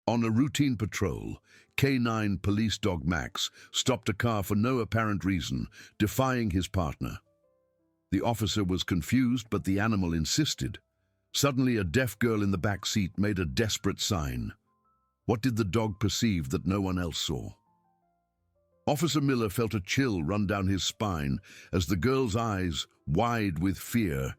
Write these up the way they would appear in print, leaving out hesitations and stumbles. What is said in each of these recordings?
On a routine patrol, K9 police dog Max stopped a car for no apparent reason, defying his partner. The officer was confused, but the animal insisted. Suddenly, a deaf girl in the back seat made a desperate sign. What did the dog perceive that no one else saw? Officer Miller felt a chill run down his spine as the girl's eyes, wide with fear,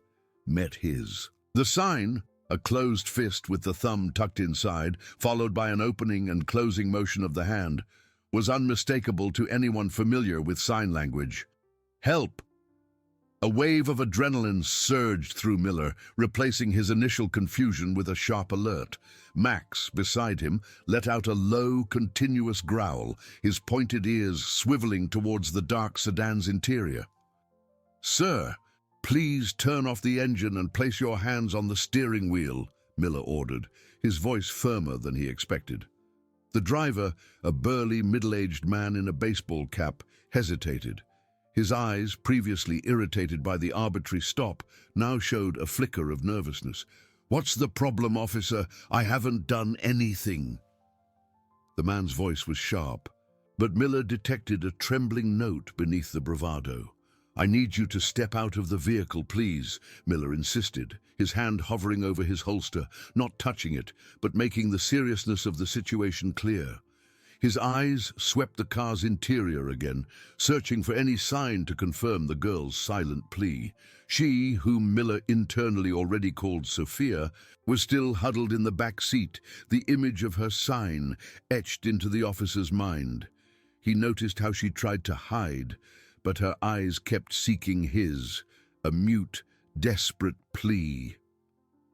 met his. The sign, a closed fist with the thumb tucked inside, followed by an opening and closing motion of the hand, was unmistakable to anyone familiar with sign language. Help! A wave of adrenaline surged through Miller, replacing his initial confusion with a sharp alert. Max, beside him, let out a low, continuous growl, his pointed ears swiveling towards the dark sedan's interior. "Sir, please turn off the engine and place your hands on the steering wheel," Miller ordered, his voice firmer than he expected. The driver, a burly, middle-aged man in a baseball cap, hesitated. His eyes, previously irritated by the arbitrary stop, now showed a flicker of nervousness. "What's the problem, officer? I haven't done anything." The man's voice was sharp, but Miller detected a trembling note beneath the bravado. "I need you to step out of the vehicle, please," Miller insisted, his hand hovering over his holster, not touching it, but making the seriousness of the situation clear. His eyes swept the car's interior again, searching for any sign to confirm the girl's silent plea. She, whom Miller internally already called Sophia, was still huddled in the back seat, the image of her sign etched into the officer's mind. He noticed how she tried to hide, but her eyes kept seeking his, a mute, desperate plea.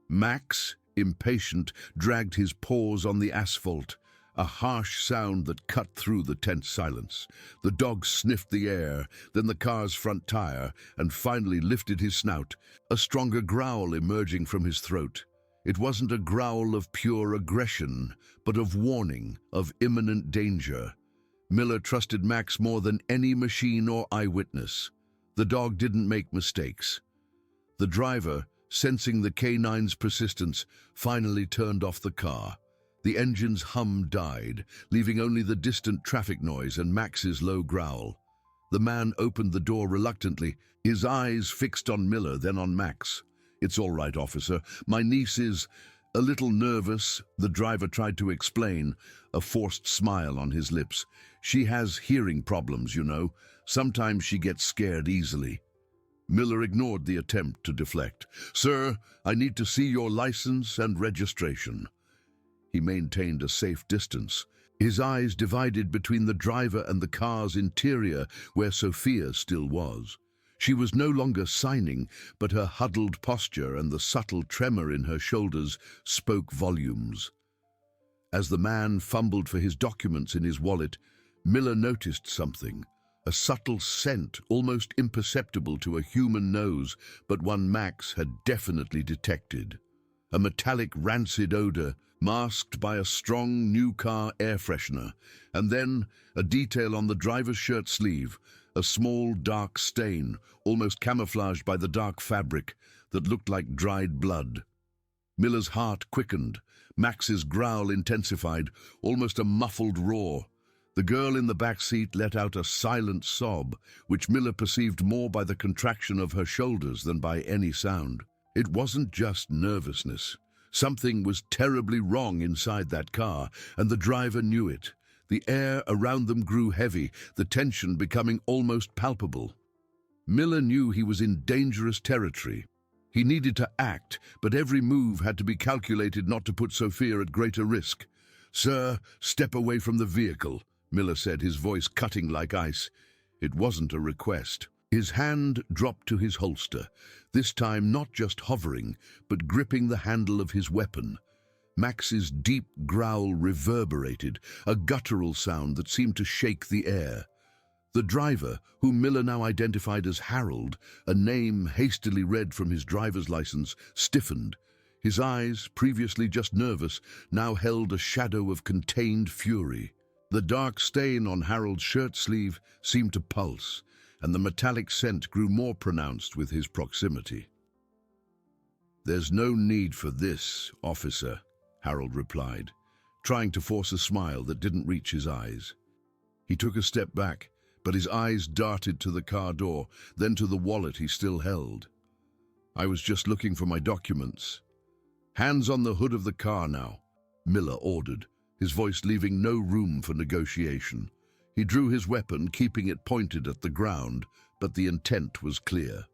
Max, impatient, dragged his paws on the asphalt, a harsh sound that cut through the tense silence. The dog sniffed the air, then the car's front tire, and finally lifted his snout, a stronger growl emerging from his throat. It wasn't a growl of pure aggression, but of warning, of imminent danger. Miller trusted Max more than any machine or eyewitness. The dog didn't make mistakes. The driver, sensing the K9's persistence, finally turned off the car. The engine's hum died, leaving only the distant traffic noise and Max's low growl. The man opened the door reluctantly, his eyes fixed on Miller, then on Max. "It's all right, officer. My niece is a little nervous," the driver tried to explain, a forced smile on his lips. "She has hearing problems, you know. Sometimes she gets scared easily." Miller ignored the attempt to deflect. "Sir, I need to see your license and registration." He maintained a safe distance, his eyes divided between the driver and the car's interior where Sophia still was. She was no longer signing, but her huddled posture and the subtle tremor in her shoulders spoke volumes. As the man fumbled for his documents in his wallet, Miller noticed something, a subtle scent almost imperceptible to a human nose, but one Max had definitely detected. A metallic rancid odor masked by a strong new car air freshener, and then a detail on the driver's shirt sleeve, a small dark stain, almost camouflaged by the dark fabric, that looked like dried blood. Miller's heart quickened, Max's growl intensified, almost a muffled roar. The girl in the back seat let out a silent sob, which Miller perceived more by the contraction of her shoulders than by any sound. It wasn't just nervousness. Something was terribly wrong inside that car, and the driver knew it. The air around them grew heavy, the tension becoming almost palpable. Miller knew he was in dangerous territory. He needed to act, but every move had to be calculated not to put Sophia at greater risk. "Sir, step away from the vehicle," Miller said, his voice cutting like ice. It wasn't a request. His hand dropped to his holster, this time not just hovering, but gripping the handle of his weapon. Max's deep growl reverberated, a guttural sound that seemed to shake the air. The driver, whom Miller now identified as Harold, a name hastily read from his driver's license, stiffened. His eyes, previously just nervous, now held a shadow of contained fury. The dark stain on Harold's shirt sleeve seemed to pulse, and the metallic scent grew more pronounced with his proximity. "There's no need for this, officer," Harold replied, trying to force a smile that didn't reach his eyes. He took a step back, but his eyes darted to the car door, then to the wallet he still held. "I was just looking for my documents." "Hands on the hood of the car now," Miller ordered, his voice leaving no room for negotiation. He drew his weapon, keeping it pointed at the ground, but the intent was clear.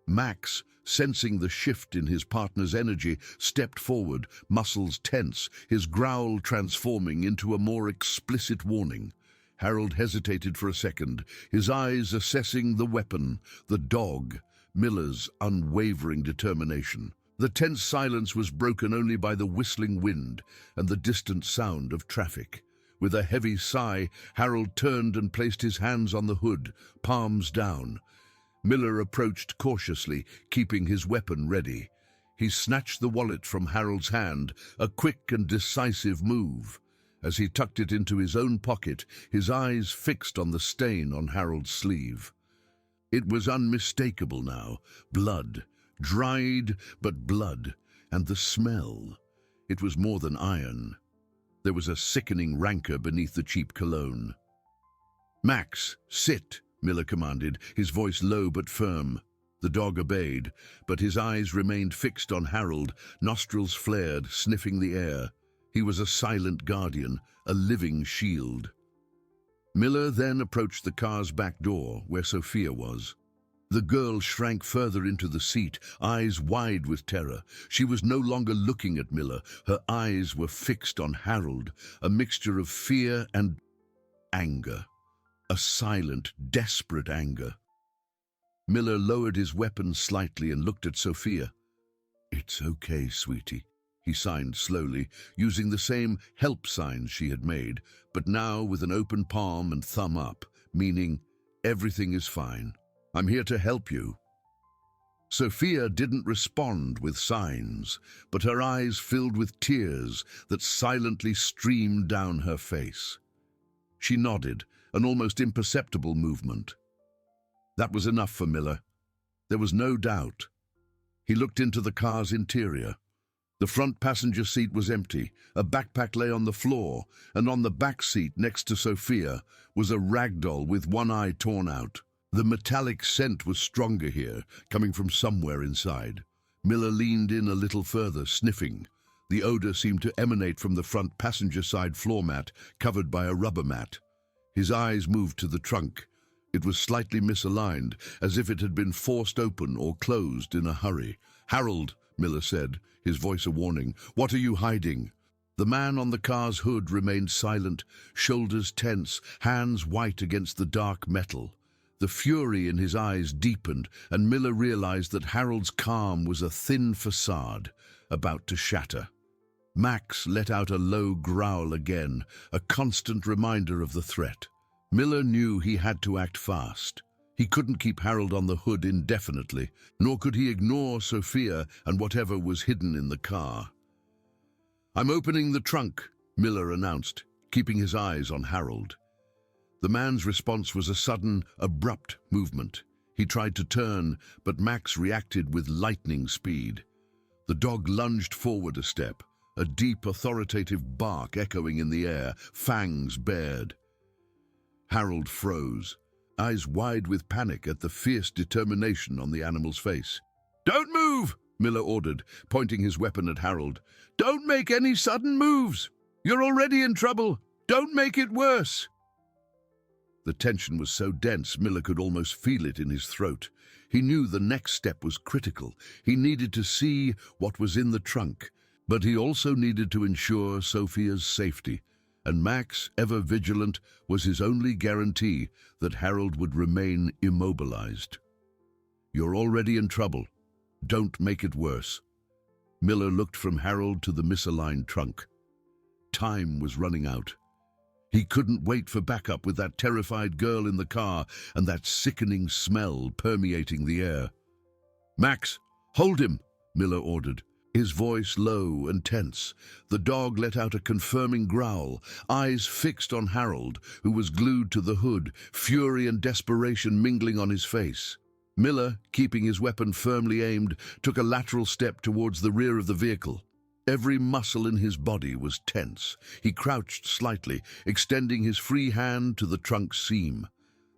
Max, sensing the shift in his partner's energy, stepped forward, muscles tense, his growl transforming into a more explicit warning. Harold hesitated for a second, his eyes assessing the weapon, the dog, Miller's unwavering determination. The tense silence was broken only by the whistling wind and the distant sound of traffic. With a heavy sigh, Harold turned and placed his hands on the hood, palms down. Miller approached cautiously, keeping his weapon ready. He snatched the wallet from Harold's hand, a quick and decisive move. As he tucked it into his own pocket, his eyes fixed on the stain on Harold's sleeve. It was unmistakable now. Blood. Dried, but blood. And the smell. It was more than iron. There was a sickening rancor beneath the cheap cologne. "Max, sit," Miller commanded, his voice low but firm. The dog obeyed, but his eyes remained fixed on Harold, nostrils flared, sniffing the air. He was a silent guardian, a living shield. Miller then approached the car's back door, where Sophia was. The girl shrank further into the seat, eyes wide with terror. She was no longer looking at Miller. Her eyes were fixed on Harold, a mixture of fear and anger. A silent, desperate anger. Miller lowered his weapon slightly and looked at Sophia. "It's okay, sweetie," he signed slowly, using the same help signs she had made, but now with an open palm and thumb up, meaning, "Everything is fine. I'm here to help you." Sophia didn't respond with signs, but her eyes filled with tears that silently streamed down her face. She nodded, an almost imperceptible movement. That was enough for Miller. There was no doubt. He looked into the car's interior. The front passenger seat was empty, a backpack lay on the floor, and on the back seat next to Sophia was a ragdoll with one eye torn out. The metallic scent was stronger here, coming from somewhere inside. Miller leaned in a little further, sniffing. The odor seemed to emanate from the front passenger side floor mat, covered by a rubber mat. His eyes moved to the trunk. It was slightly misaligned, as if it had been forced open or closed in a hurry. "Harold," Miller said, his voice a warning, "what are you hiding?" The man on the car's hood remained silent, shoulders tense, hands white against the dark metal. The fury in his eyes deepened, and Miller realized that Harold's calm was a thin facade, about to shatter. Max let out a low growl again, a constant reminder of the threat. Miller knew he had to act fast. He couldn't keep Harold on the hood indefinitely, nor could he ignore Sophia and whatever was hidden in the car. "I'm opening the trunk," Miller announced, keeping his eyes on Harold. The man's response was a sudden, abrupt movement. He tried to turn, but Max reacted with lightning speed. The dog lunged forward a step, a deep, authoritative bark echoing in the air, fangs bared. Harold froze, eyes wide with panic at the fierce determination on the animal's face. "Don't move!" Miller ordered, pointing his weapon at Harold. "Don't make any sudden moves! You're already in trouble! Don't make it worse!" The tension was so dense Miller could almost feel it in his throat. He knew the next step was critical. He needed to see what was in the trunk, but he also needed to ensure Sophia's safety, and Max, ever vigilant, was his only guarantee that Harold would remain immobilized. "You're already in trouble. Don't make it worse." Miller looked from Harold to the misaligned trunk. Time was running out. He couldn't wait for backup with that terrified girl in the car and that sickening smell permeating the air. "Max, hold him," Miller ordered, his voice low and tense. The dog let out a confirming growl, eyes fixed on Harold, who was glued to the hood, fury and desperation mingling on his face. Miller, keeping his weapon firmly aimed, took a lateral step towards the rear of the vehicle. Every muscle in his body was tense. He crouched slightly, extending his free hand to the trunk's seam.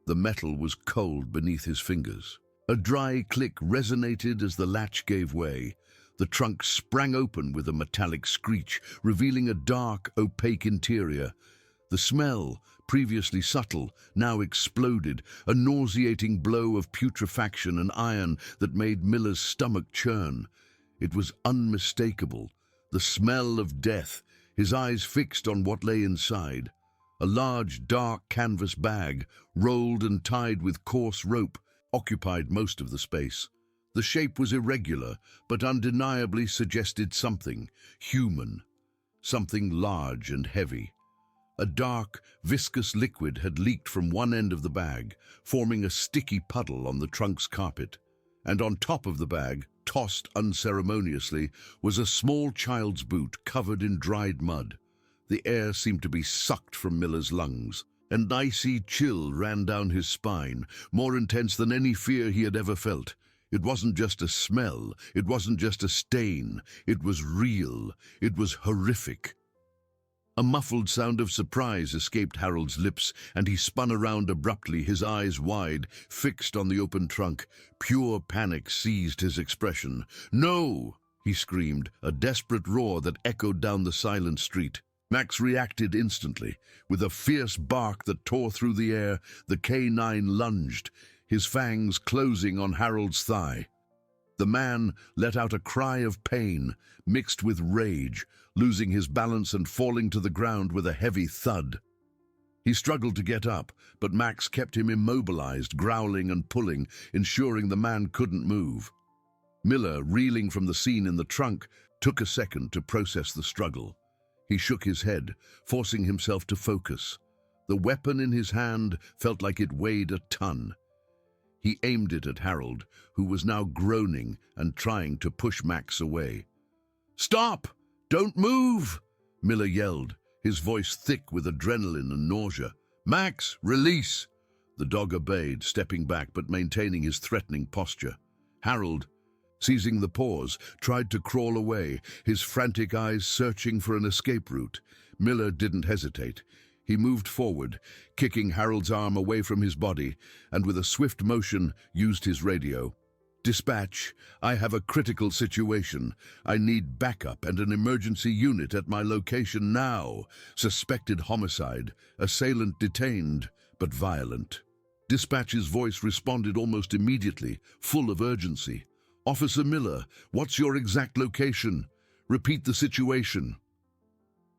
The metal was cold beneath his fingers. A dry click resonated as the latch gave way. The trunk sprang open with a metallic screech, revealing a dark, opaque interior. The smell, previously subtle, now exploded, a nauseating blow of putrefaction and iron that made Miller's stomach churn. It was unmistakable, the smell of death, his eyes fixed on what lay inside. A large, dark canvas bag, rolled and tied with coarse rope, occupied most of the space. The shape was irregular, but undeniably suggested something human, something large and heavy. A dark, viscous liquid had leaked from one end of the bag, forming a sticky puddle on the trunk's carpet. And on top of the bag, tossed unceremoniously, was a small child's boot covered in dried mud. The air seemed to be sucked from Miller's lungs. An icy chill ran down his spine, more intense than any fear he had ever felt. It wasn't just a smell, it wasn't just a stain, it was real, it was horrific. A muffled sound of surprise escaped Harold's lips, and he spun around abruptly, his eyes wide, fixed on the open trunk. Pure panic seized his expression. "No!" he screamed, a desperate roar that echoed down the silent street. Max reacted instantly. With a fierce bark that tore through the air, the K9 lunged, his fangs closing on Harold's thigh. The man let out a cry of pain, mixed with rage, losing his balance and falling to the ground with a heavy thud. He struggled to get up, but Max kept him immobilized, growling and pulling, ensuring the man couldn't move. Miller, reeling from the scene in the trunk, took a second to process the struggle. He shook his head, forcing himself to focus. The weapon in his hand felt like it weighed a ton. He aimed it at Harold, who was now groaning and trying to push Max away. "Stop! Don't move!" Miller yelled, his voice thick with adrenaline and nausea. "Max, release!" The dog obeyed, stepping back but maintaining his threatening posture. Harold, seizing the pause, tried to crawl away, his frantic eyes searching for an escape route. Miller didn't hesitate. He moved forward, kicking Harold's arm away from his body, and with a swift motion used his radio. "Dispatch, I have a critical situation. I need backup and an emergency unit at my location now. Suspected homicide. Assailant detained, but violent." Dispatch's voice responded almost immediately, full of urgency. "Officer Miller, what's your exact location? Repeat the situation."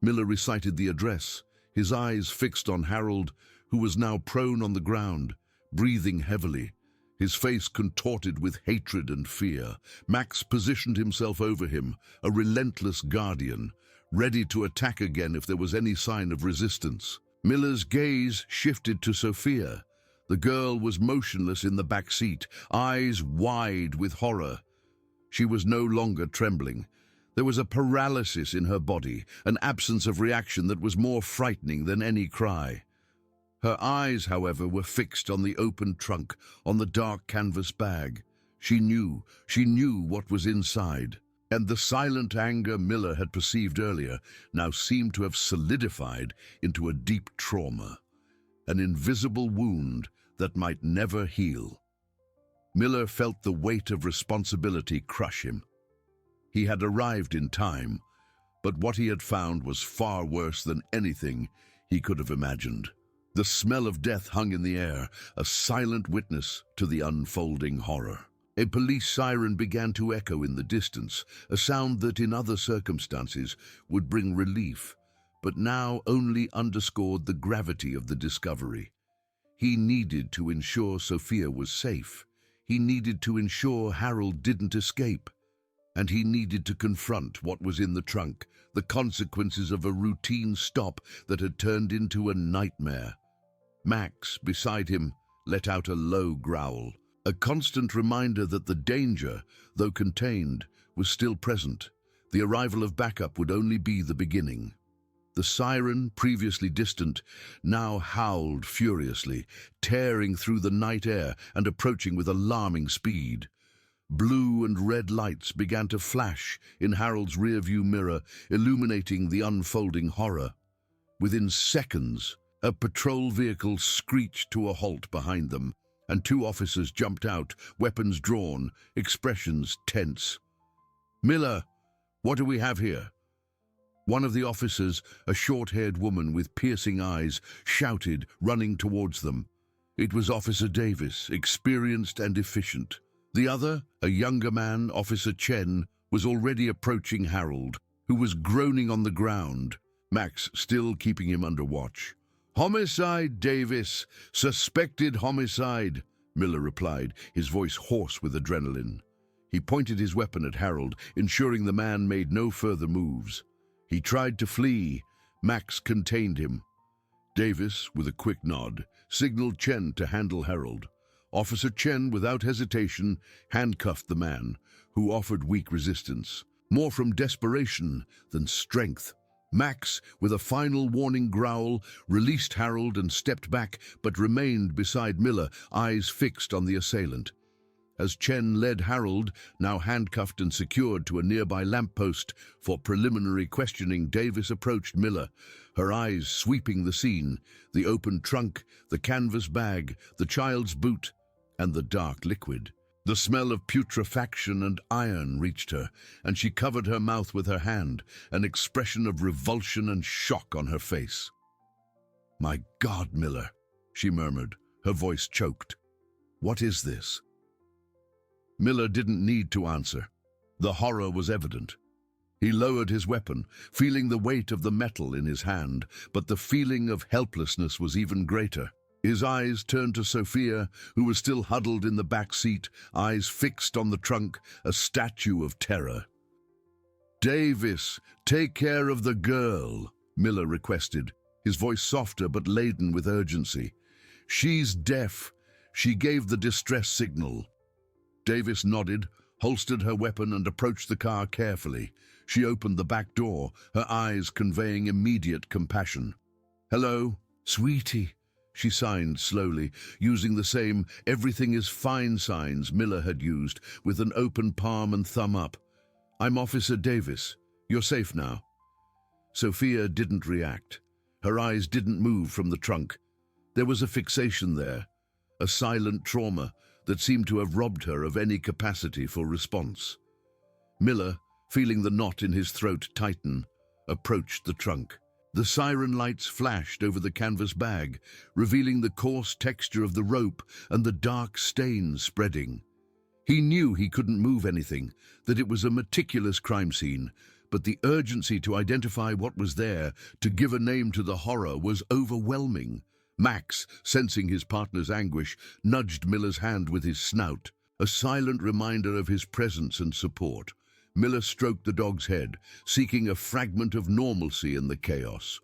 Miller recited the address, his eyes fixed on Harold, who was now prone on the ground, breathing heavily, his face contorted with hatred and fear. Max positioned himself over him, a relentless guardian, ready to attack again if there was any sign of resistance. Miller's gaze shifted to Sophia. The girl was motionless in the back seat, eyes wide with horror. She was no longer trembling. There was a paralysis in her body, an absence of reaction that was more frightening than any cry. Her eyes, however, were fixed on the open trunk, on the dark canvas bag. She knew what was inside. And the silent anger Miller had perceived earlier now seemed to have solidified into a deep trauma, an invisible wound that might never heal. Miller felt the weight of responsibility crush him. He had arrived in time, but what he had found was far worse than anything he could have imagined. The smell of death hung in the air, a silent witness to the unfolding horror. A police siren began to echo in the distance, a sound that in other circumstances would bring relief, but now only underscored the gravity of the discovery. He needed to ensure Sophia was safe. He needed to ensure Harold didn't escape. And he needed to confront what was in the trunk, the consequences of a routine stop that had turned into a nightmare. Max, beside him, let out a low growl, a constant reminder that the danger, though contained, was still present. The arrival of backup would only be the beginning. The siren, previously distant, now howled furiously, tearing through the night air and approaching with alarming speed. Blue and red lights began to flash in Harold's rearview mirror, illuminating the unfolding horror. Within seconds, a patrol vehicle screeched to a halt behind them, and two officers jumped out, weapons drawn, expressions tense. "Miller, what do we have here?" One of the officers, a short-haired woman with piercing eyes, shouted, running towards them. It was Officer Davis, experienced and efficient. The other, a younger man, Officer Chen, was already approaching Harold, who was groaning on the ground, Max still keeping him under watch. "Homicide, Davis. Suspected homicide," Miller replied, his voice hoarse with adrenaline. He pointed his weapon at Harold, ensuring the man made no further moves. He tried to flee. Max contained him. Davis, with a quick nod, signaled Chen to handle Harold. Officer Chen, without hesitation, handcuffed the man, who offered weak resistance, more from desperation than strength. Max, with a final warning growl, released Harold and stepped back, but remained beside Miller, eyes fixed on the assailant. As Chen led Harold, now handcuffed and secured to a nearby lamppost, for preliminary questioning, Davis approached Miller, her eyes sweeping the scene, the open trunk, the canvas bag, the child's boot, and the dark liquid. The smell of putrefaction and iron reached her, and she covered her mouth with her hand, an expression of revulsion and shock on her face. "My God, Miller," she murmured, her voice choked. "What is this?" Miller didn't need to answer. The horror was evident. He lowered his weapon, feeling the weight of the metal in his hand, but the feeling of helplessness was even greater. His eyes turned to Sophia, who was still huddled in the back seat, eyes fixed on the trunk, a statue of terror. "Davis, take care of the girl," Miller requested, his voice softer but laden with urgency. "She's deaf. She gave the distress signal." Davis nodded, holstered her weapon and approached the car carefully. She opened the back door, her eyes conveying immediate compassion. "Hello, sweetie," she signed slowly, using the same "everything is fine" signs Miller had used, with an open palm and thumb up. "I'm Officer Davis. You're safe now." Sophia didn't react. Her eyes didn't move from the trunk. There was a fixation there, a silent trauma that seemed to have robbed her of any capacity for response. Miller, feeling the knot in his throat tighten, approached the trunk. The siren lights flashed over the canvas bag, revealing the coarse texture of the rope and the dark stains spreading. He knew he couldn't move anything, that it was a meticulous crime scene, but the urgency to identify what was there, to give a name to the horror, was overwhelming. Max, sensing his partner's anguish, nudged Miller's hand with his snout, a silent reminder of his presence and support. Miller stroked the dog's head, seeking a fragment of normalcy in the chaos.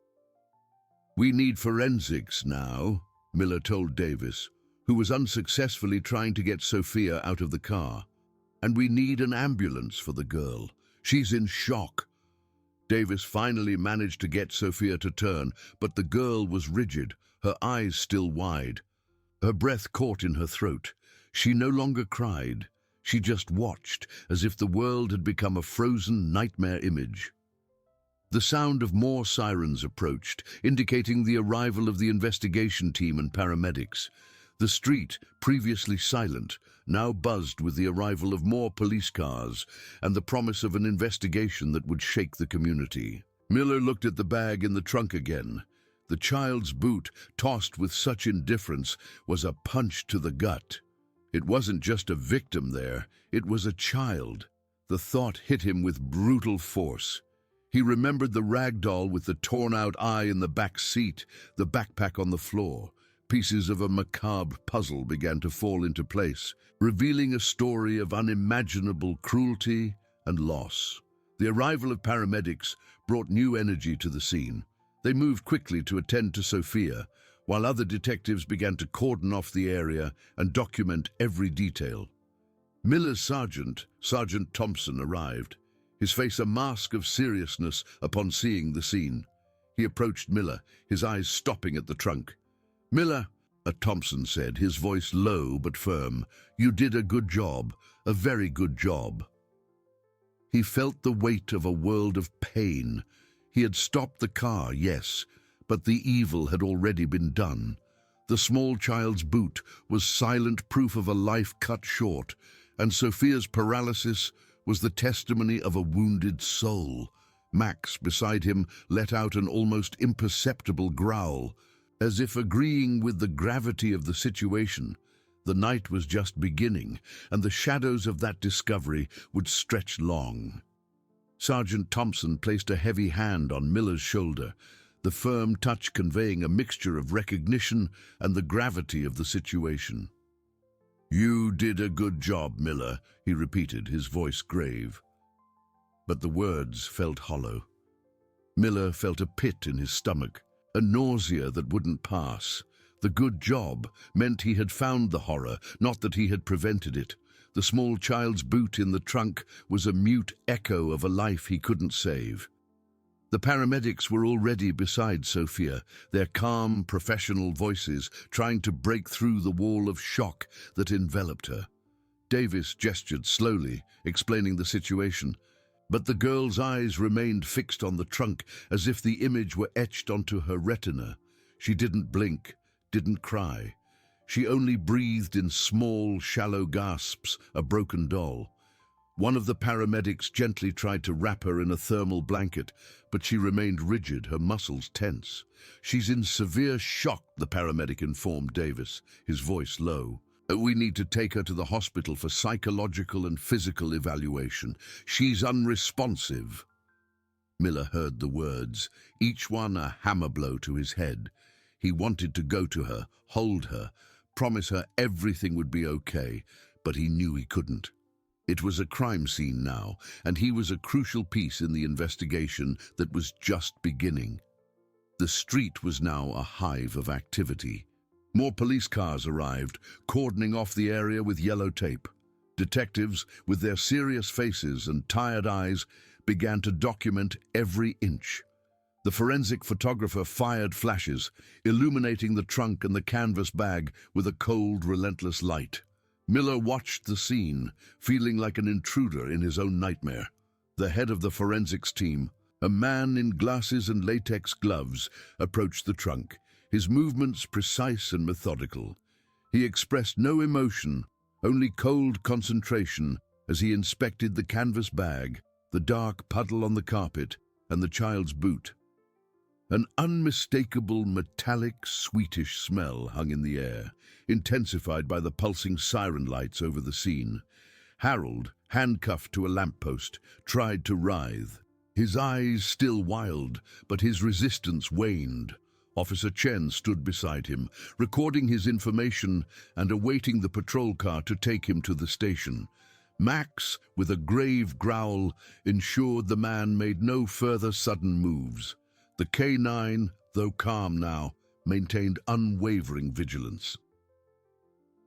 "We need forensics now," Miller told Davis, who was unsuccessfully trying to get Sophia out of the car. "And we need an ambulance for the girl. She's in shock." Davis finally managed to get Sophia to turn, but the girl was rigid, her eyes still wide. Her breath caught in her throat. She no longer cried. She just watched, as if the world had become a frozen nightmare image. The sound of more sirens approached, indicating the arrival of the investigation team and paramedics. The street, previously silent, now buzzed with the arrival of more police cars and the promise of an investigation that would shake the community. Miller looked at the bag in the trunk again. The child's boot, tossed with such indifference, was a punch to the gut. It wasn't just a victim there, it was a child. The thought hit him with brutal force. He remembered the rag doll with the torn-out eye in the back seat, the backpack on the floor. Pieces of a macabre puzzle began to fall into place, revealing a story of unimaginable cruelty and loss. The arrival of paramedics brought new energy to the scene. They moved quickly to attend to Sophia, while other detectives began to cordon off the area and document every detail. Miller's sergeant, Sergeant Thompson, arrived, his face a mask of seriousness upon seeing the scene. He approached Miller, his eyes stopping at the trunk. "Miller, Thompson said, his voice low but firm. "You did a good job, a very good job." He felt the weight of a world of pain. He had stopped the car, yes, but the evil had already been done. The small child's boot was silent proof of a life cut short, and Sophia's paralysis was the testimony of a wounded soul. Max, beside him, let out an almost imperceptible growl, as if agreeing with the gravity of the situation. The night was just beginning, and the shadows of that discovery would stretch long. Sergeant Thompson placed a heavy hand on Miller's shoulder, the firm touch conveying a mixture of recognition and the gravity of the situation. "You did a good job, Miller," he repeated, his voice grave. But the words felt hollow. Miller felt a pit in his stomach, a nausea that wouldn't pass. The good job meant he had found the horror, not that he had prevented it. The small child's boot in the trunk was a mute echo of a life he couldn't save. The paramedics were already beside Sophia, their calm, professional voices trying to break through the wall of shock that enveloped her. Davis gestured slowly, explaining the situation, but the girl's eyes remained fixed on the trunk as if the image were etched onto her retina. She didn't blink, didn't cry. She only breathed in small, shallow gasps, a broken doll. One of the paramedics gently tried to wrap her in a thermal blanket, but she remained rigid, her muscles tense. "She's in severe shock," the paramedic informed Davis, his voice low. "We need to take her to the hospital for psychological and physical evaluation. She's unresponsive." Miller heard the words, each one a hammer blow to his head. He wanted to go to her, hold her, promise her everything would be okay, but he knew he couldn't. It was a crime scene now, and he was a crucial piece in the investigation that was just beginning. The street was now a hive of activity. More police cars arrived, cordoning off the area with yellow tape. Detectives, with their serious faces and tired eyes, began to document every inch. The forensic photographer fired flashes, illuminating the trunk and the canvas bag with a cold, relentless light. Miller watched the scene, feeling like an intruder in his own nightmare. The head of the forensics team, a man in glasses and latex gloves, approached the trunk, his movements precise and methodical. He expressed no emotion, only cold concentration as he inspected the canvas bag, the dark puddle on the carpet, and the child's boot. An unmistakable metallic, sweetish smell hung in the air, intensified by the pulsing siren lights over the scene. Harold, handcuffed to a lamppost, tried to writhe. His eyes still wild, but his resistance waned. Officer Chen stood beside him, recording his information and awaiting the patrol car to take him to the station. Max, with a grave growl, ensured the man made no further sudden moves. The K9, though calm now, maintained unwavering vigilance.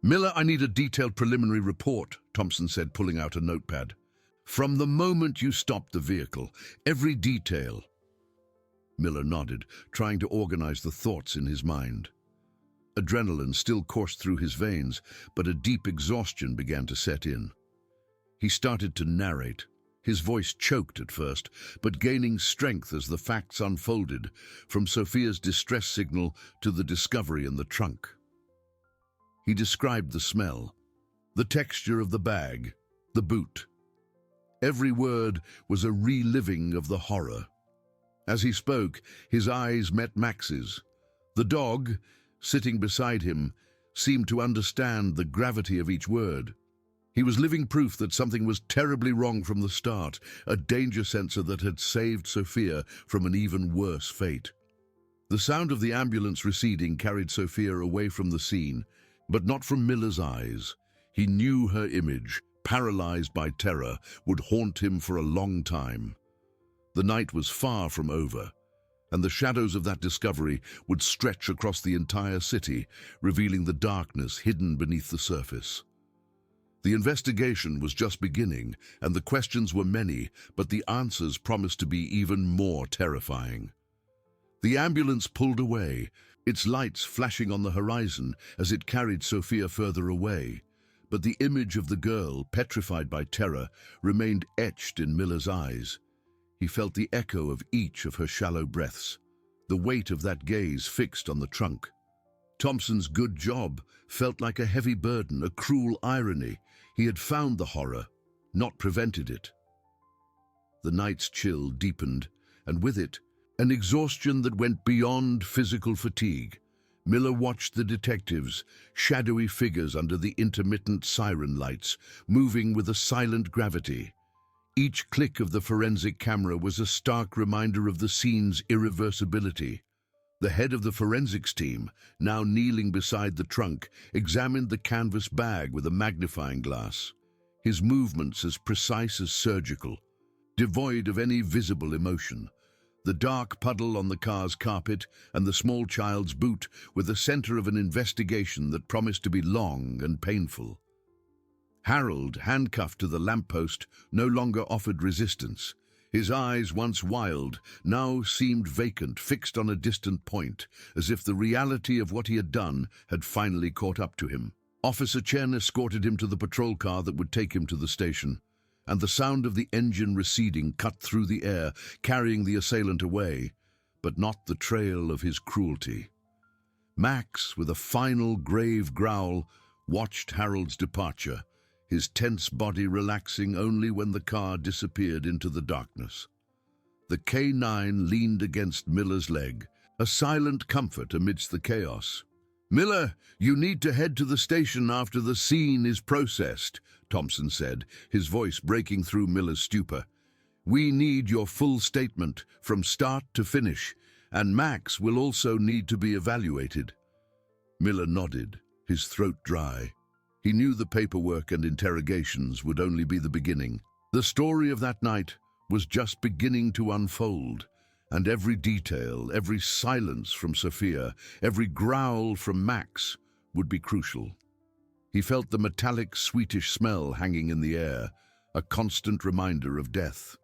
"Miller, I need a detailed preliminary report," Thompson said, pulling out a notepad. "From the moment you stopped the vehicle, every detail." Miller nodded, trying to organize the thoughts in his mind. Adrenaline still coursed through his veins, but a deep exhaustion began to set in. He started to narrate. His voice choked at first, but gaining strength as the facts unfolded, from Sophia's distress signal to the discovery in the trunk. He described the smell, the texture of the bag, the boot. Every word was a reliving of the horror. As he spoke, his eyes met Max's. The dog, sitting beside him, seemed to understand the gravity of each word. He was living proof that something was terribly wrong from the start, a danger sensor that had saved Sophia from an even worse fate. The sound of the ambulance receding carried Sophia away from the scene, but not from Miller's eyes. He knew her image, paralyzed by terror, would haunt him for a long time. The night was far from over, and the shadows of that discovery would stretch across the entire city, revealing the darkness hidden beneath the surface. The investigation was just beginning, and the questions were many, but the answers promised to be even more terrifying. The ambulance pulled away, its lights flashing on the horizon as it carried Sophia further away. But the image of the girl, petrified by terror, remained etched in Miller's eyes. He felt the echo of each of her shallow breaths, the weight of that gaze fixed on the trunk. Thompson's good job felt like a heavy burden, a cruel irony. He had found the horror, not prevented it. The night's chill deepened, and with it, an exhaustion that went beyond physical fatigue. Miller watched the detectives, shadowy figures under the intermittent siren lights, moving with a silent gravity. Each click of the forensic camera was a stark reminder of the scene's irreversibility. The head of the forensics team, now kneeling beside the trunk, examined the canvas bag with a magnifying glass. His movements as precise as surgical, devoid of any visible emotion. The dark puddle on the car's carpet and the small child's boot were the center of an investigation that promised to be long and painful. Harold, handcuffed to the lamppost, no longer offered resistance. His eyes, once wild, now seemed vacant, fixed on a distant point, as if the reality of what he had done had finally caught up to him. Officer Chen escorted him to the patrol car that would take him to the station, and the sound of the engine receding cut through the air, carrying the assailant away, but not the trail of his cruelty. Max, with a final grave growl, watched Harold's departure, his tense body relaxing only when the car disappeared into the darkness. The K9 leaned against Miller's leg, a silent comfort amidst the chaos. "Miller, you need to head to the station after the scene is processed," Thompson said, his voice breaking through Miller's stupor. "We need your full statement, from start to finish, and Max will also need to be evaluated." Miller nodded, his throat dry. He knew the paperwork and interrogations would only be the beginning. The story of that night was just beginning to unfold, and every detail, every silence from Sophia, every growl from Max would be crucial. He felt the metallic, sweetish smell hanging in the air, a constant reminder of death.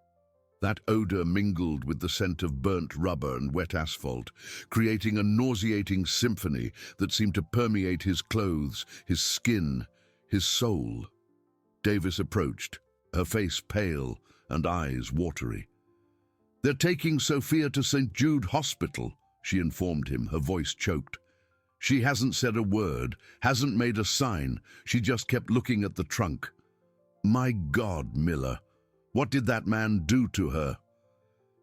That odor mingled with the scent of burnt rubber and wet asphalt, creating a nauseating symphony that seemed to permeate his clothes, his skin, his soul. Davis approached, her face pale and eyes watery. "They're taking Sophia to St. Jude Hospital," she informed him, her voice choked. "She hasn't said a word, hasn't made a sign. She just kept looking at the trunk." "My God, Miller, what did that man do to her?"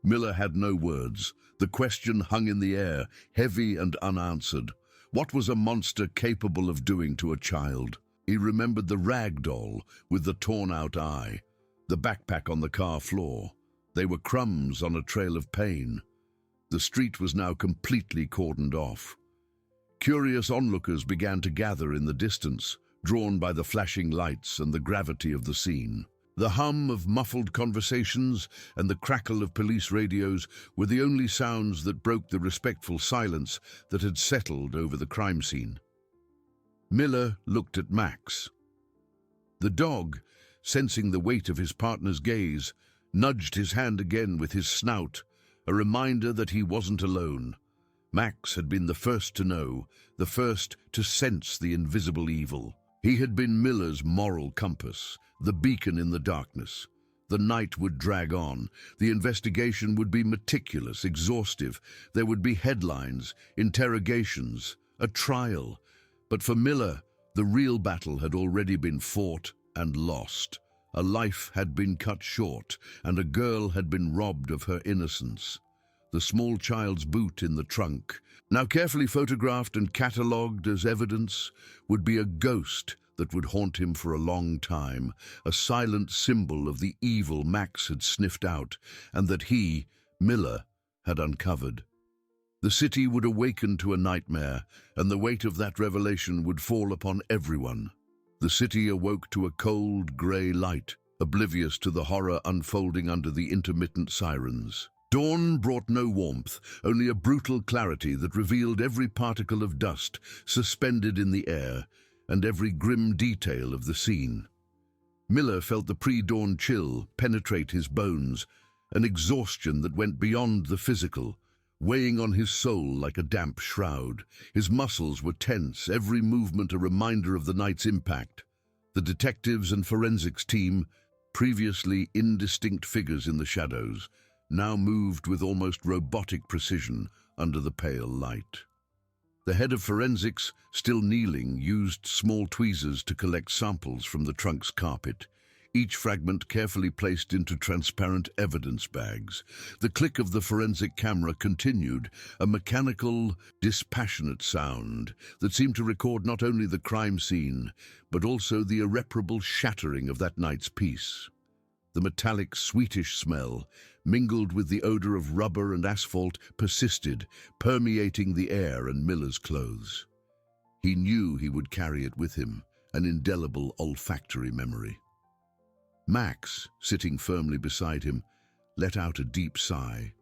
Miller had no words. The question hung in the air, heavy and unanswered. What was a monster capable of doing to a child? He remembered the rag doll with the torn-out eye, the backpack on the car floor. They were crumbs on a trail of pain. The street was now completely cordoned off. Curious onlookers began to gather in the distance, drawn by the flashing lights and the gravity of the scene. The hum of muffled conversations and the crackle of police radios were the only sounds that broke the respectful silence that had settled over the crime scene. Miller looked at Max. The dog, sensing the weight of his partner's gaze, nudged his hand again with his snout, a reminder that he wasn't alone. Max had been the first to know, the first to sense the invisible evil. He had been Miller's moral compass, the beacon in the darkness. The night would drag on. The investigation would be meticulous, exhaustive. There would be headlines, interrogations, a trial. But for Miller, the real battle had already been fought and lost. A life had been cut short, and a girl had been robbed of her innocence. The small child's boot in the trunk, now carefully photographed and catalogued as evidence, would be a ghost that would haunt him for a long time, a silent symbol of the evil Max had sniffed out and that he, Miller, had uncovered. The city would awaken to a nightmare, and the weight of that revelation would fall upon everyone. The city awoke to a cold, grey light, oblivious to the horror unfolding under the intermittent sirens. Dawn brought no warmth, only a brutal clarity that revealed every particle of dust suspended in the air and every grim detail of the scene. Miller felt the pre-dawn chill penetrate his bones, an exhaustion that went beyond the physical. weighing on his soul like a damp shroud. His muscles were tense, every movement a reminder of the night's impact. The detectives and forensics team, previously indistinct figures in the shadows, now moved with almost robotic precision under the pale light. The head of forensics, still kneeling, used small tweezers to collect samples from the trunk's carpet, each fragment carefully placed into transparent evidence bags. The click of the forensic camera continued, a mechanical, dispassionate sound that seemed to record not only the crime scene, but also the irreparable shattering of that night's peace. The metallic, sweetish smell, mingled with the odor of rubber and asphalt, persisted, permeating the air and Miller's clothes. He knew he would carry it with him, an indelible olfactory memory. Max, sitting firmly beside him, let out a deep sigh,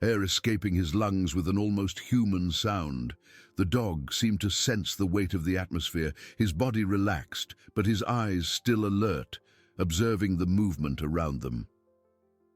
air escaping his lungs with an almost human sound. The dog seemed to sense the weight of the atmosphere, his body relaxed, but his eyes still alert, observing the movement around them.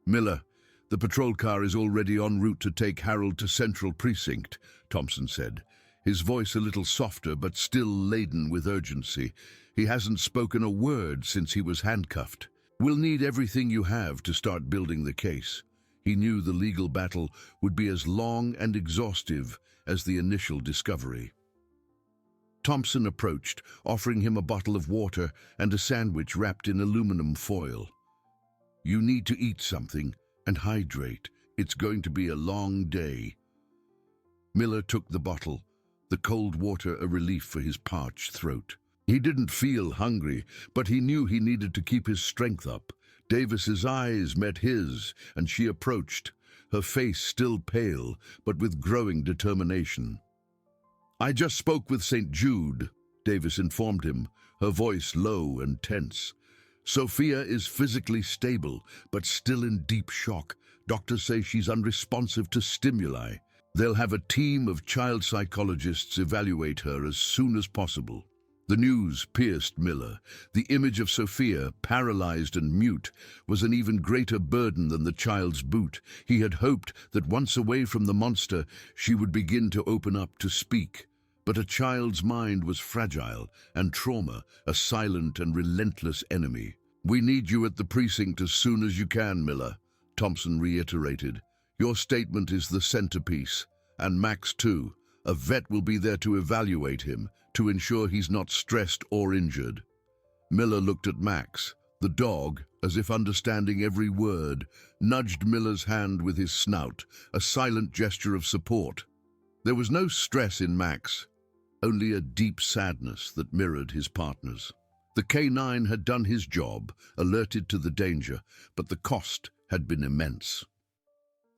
"Miller, the patrol car is already en route to take Harold to Central Precinct," Thompson said, his voice a little softer but still laden with urgency. "He hasn't spoken a word since he was handcuffed. We'll need everything you have to start building the case." He knew the legal battle would be as long and exhaustive as the initial discovery. Thompson approached, offering him a bottle of water and a sandwich wrapped in aluminum foil. "You need to eat something and hydrate. It's going to be a long day." Miller took the bottle, the cold water a relief for his parched throat. He didn't feel hungry, but he knew he needed to keep his strength up. Davis's eyes met his, and she approached, her face still pale, but with growing determination. "I just spoke with St. Jude," Davis informed him, her voice low and tense. "Sophia is physically stable, but still in deep shock. Doctors say she's unresponsive to stimuli. They'll have a team of child psychologists evaluate her as soon as possible." The news pierced Miller. The image of Sophia, paralyzed and mute, was an even greater burden than the child's boot. He had hoped that once away from the monster, she would begin to open up, to speak. But a child's mind was fragile, and trauma, a silent and relentless enemy. "We need you at the precinct as soon as you can, Miller," Thompson reiterated. "Your statement is the centerpiece, and Max too. A vet will be there to evaluate him, to ensure he's not stressed or injured." Miller looked at Max. The dog, as if understanding every word, nudged Miller's hand with his snout, a silent gesture of support. There was no stress in Max, only a deep sadness that mirrored his partner's. The K9 had done his job, alerted to the danger, but the cost had been immense.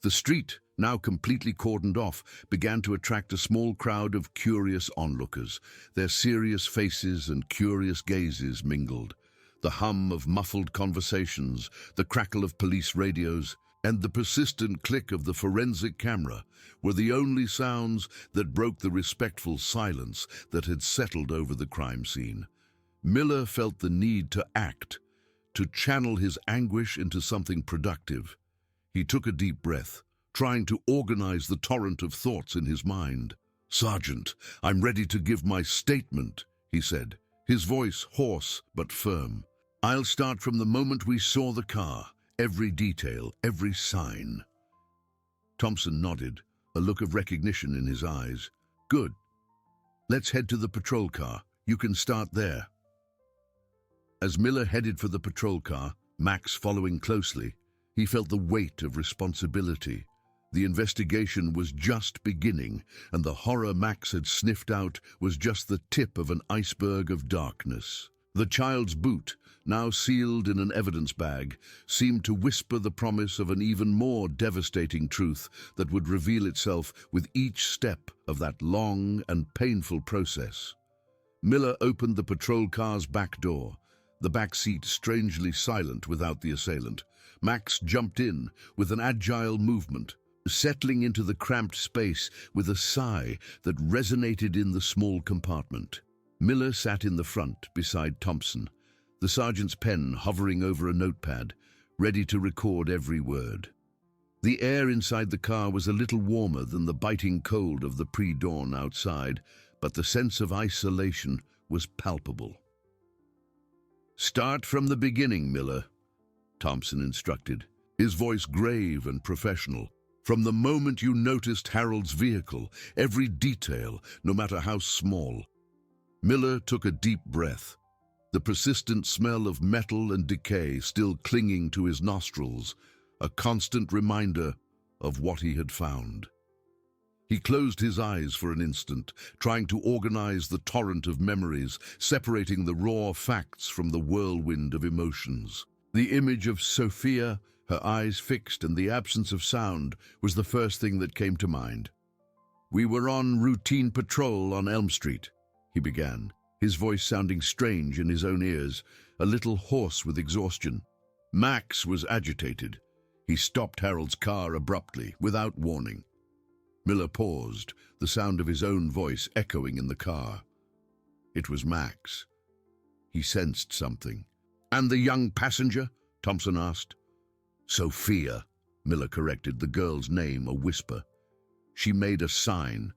The street, now completely cordoned off, began to attract a small crowd of curious onlookers. Their serious faces and curious gazes mingled. The hum of muffled conversations, the crackle of police radios, and the persistent click of the forensic camera were the only sounds that broke the respectful silence that had settled over the crime scene. Miller felt the need to act, to channel his anguish into something productive. He took a deep breath, trying to organize the torrent of thoughts in his mind. "Sergeant, I'm ready to give my statement," he said, his voice hoarse but firm. "I'll start from the moment we saw the car, every detail, every sign." Thompson nodded, a look of recognition in his eyes. "Good. Let's head to the patrol car. You can start there." As Miller headed for the patrol car, Max following closely, he felt the weight of responsibility. The investigation was just beginning, and the horror Max had sniffed out was just the tip of an iceberg of darkness. The child's boot, now sealed in an evidence bag, seemed to whisper the promise of an even more devastating truth that would reveal itself with each step of that long and painful process. Miller opened the patrol car's back door, the back seat strangely silent without the assailant. Max jumped in with an agile movement, settling into the cramped space with a sigh that resonated in the small compartment. Miller sat in the front beside Thompson, the sergeant's pen hovering over a notepad, ready to record every word. The air inside the car was a little warmer than the biting cold of the pre-dawn outside, but the sense of isolation was palpable. "Start from the beginning, Miller," Thompson instructed, his voice grave and professional. "From the moment you noticed Harold's vehicle, every detail, no matter how small." Miller took a deep breath, the persistent smell of metal and decay still clinging to his nostrils, a constant reminder of what he had found. He closed his eyes for an instant, trying to organize the torrent of memories, separating the raw facts from the whirlwind of emotions. The image of Sophia, her eyes fixed and the absence of sound, was the first thing that came to mind. "We were on routine patrol on Elm Street," he began, his voice sounding strange in his own ears, a little hoarse with exhaustion. Max was agitated. He stopped Harold's car abruptly, without warning. Miller paused, the sound of his own voice echoing in the car. It was Max. He sensed something. "And the young passenger?" Thompson asked. "Sophia," Miller corrected, the girl's name a whisper. She made a sign,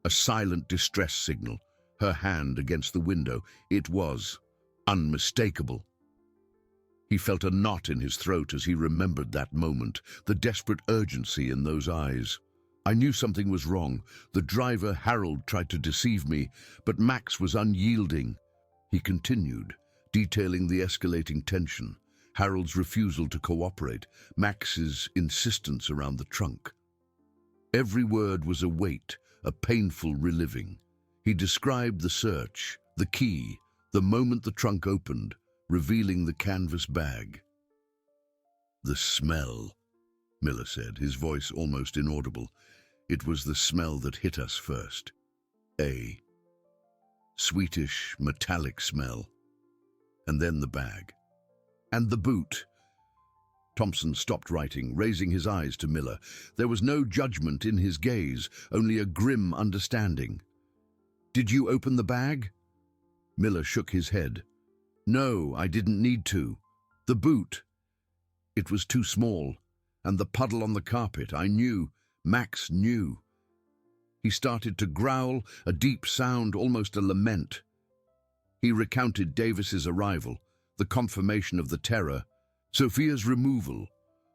a silent distress signal, her hand against the window. It was unmistakable. He felt a knot in his throat as he remembered that moment, the desperate urgency in those eyes. "I knew something was wrong. The driver, Harold, tried to deceive me, but Max was unyielding." He continued, detailing the escalating tension, Harold's refusal to cooperate, Max's insistence around the trunk. Every word was a weight, a painful reliving. He described the search, the key, the moment the trunk opened, revealing the canvas bag. "The smell," Miller said, his voice almost inaudible. "It was the smell that hit us first. A sweetish, metallic smell. And then the bag. And the boot." Thompson stopped writing, raising his eyes to Miller. There was no judgment in his gaze, only a grim understanding. "Did you open the bag?" Miller shook his head. "No, I didn't need to. The boot. It was too small. And the puddle on the carpet, I knew. Max knew." He started to growl, a deep sound, almost a lament. He recounted Davis's arrival, the confirmation of the terror, Sophia's removal.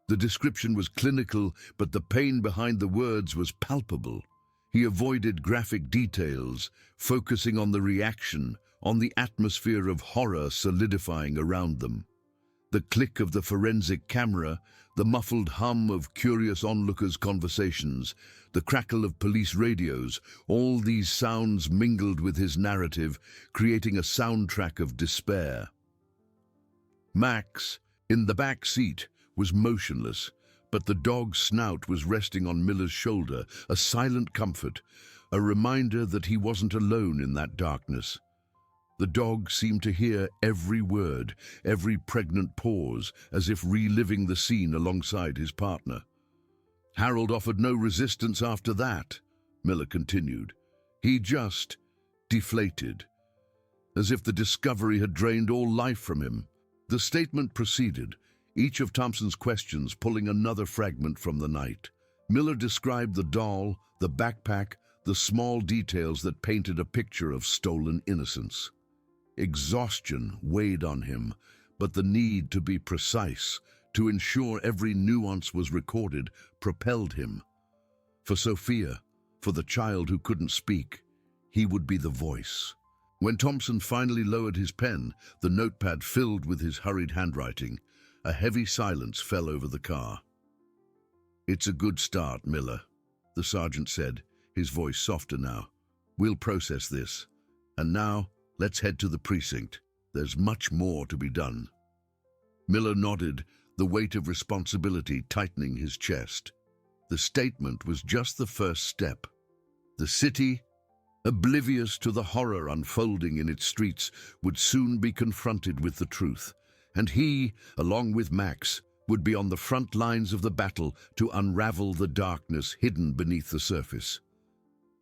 The description was clinical, but the pain behind the words was palpable. He avoided graphic details, focusing on the reaction, on the atmosphere of horror solidifying around them. The click of the forensic camera, the muffled hum of curious onlookers' conversations, the crackle of police radios, all these sounds mingled with his narrative, creating a soundtrack of despair. Max, in the back seat, was motionless, but the dog's snout was resting on Miller's shoulder, a silent comfort, a reminder that he wasn't alone in that darkness. The dog seemed to hear every word, every pregnant pause, as if reliving the scene alongside his partner. "Harold offered no resistance after that," Miller continued. "He just deflated, as if the discovery had drained all life from him." The statement proceeded, each of Thompson's questions pulling another fragment from the night. Miller described the doll, the backpack, the small details that painted a picture of stolen innocence. Exhaustion weighed on him, but the need to be precise, to ensure every nuance was recorded, propelled him. For Sophia, for the child who couldn't speak, he would be the voice. When Thompson finally lowered his pen, the notepad filled with his hurried handwriting, a heavy silence fell over the car. "It's a good start, Miller," the sergeant said, his voice softer now. "We'll process this. And now, let's head to the precinct. There's much more to be done." Miller nodded, the weight of responsibility tightening his chest. The statement was just the first step. The city, oblivious to the horror unfolding in its streets, would soon be confronted with the truth, and he, along with Max, would be on the front lines of the battle to unravel the darkness hidden beneath the surface.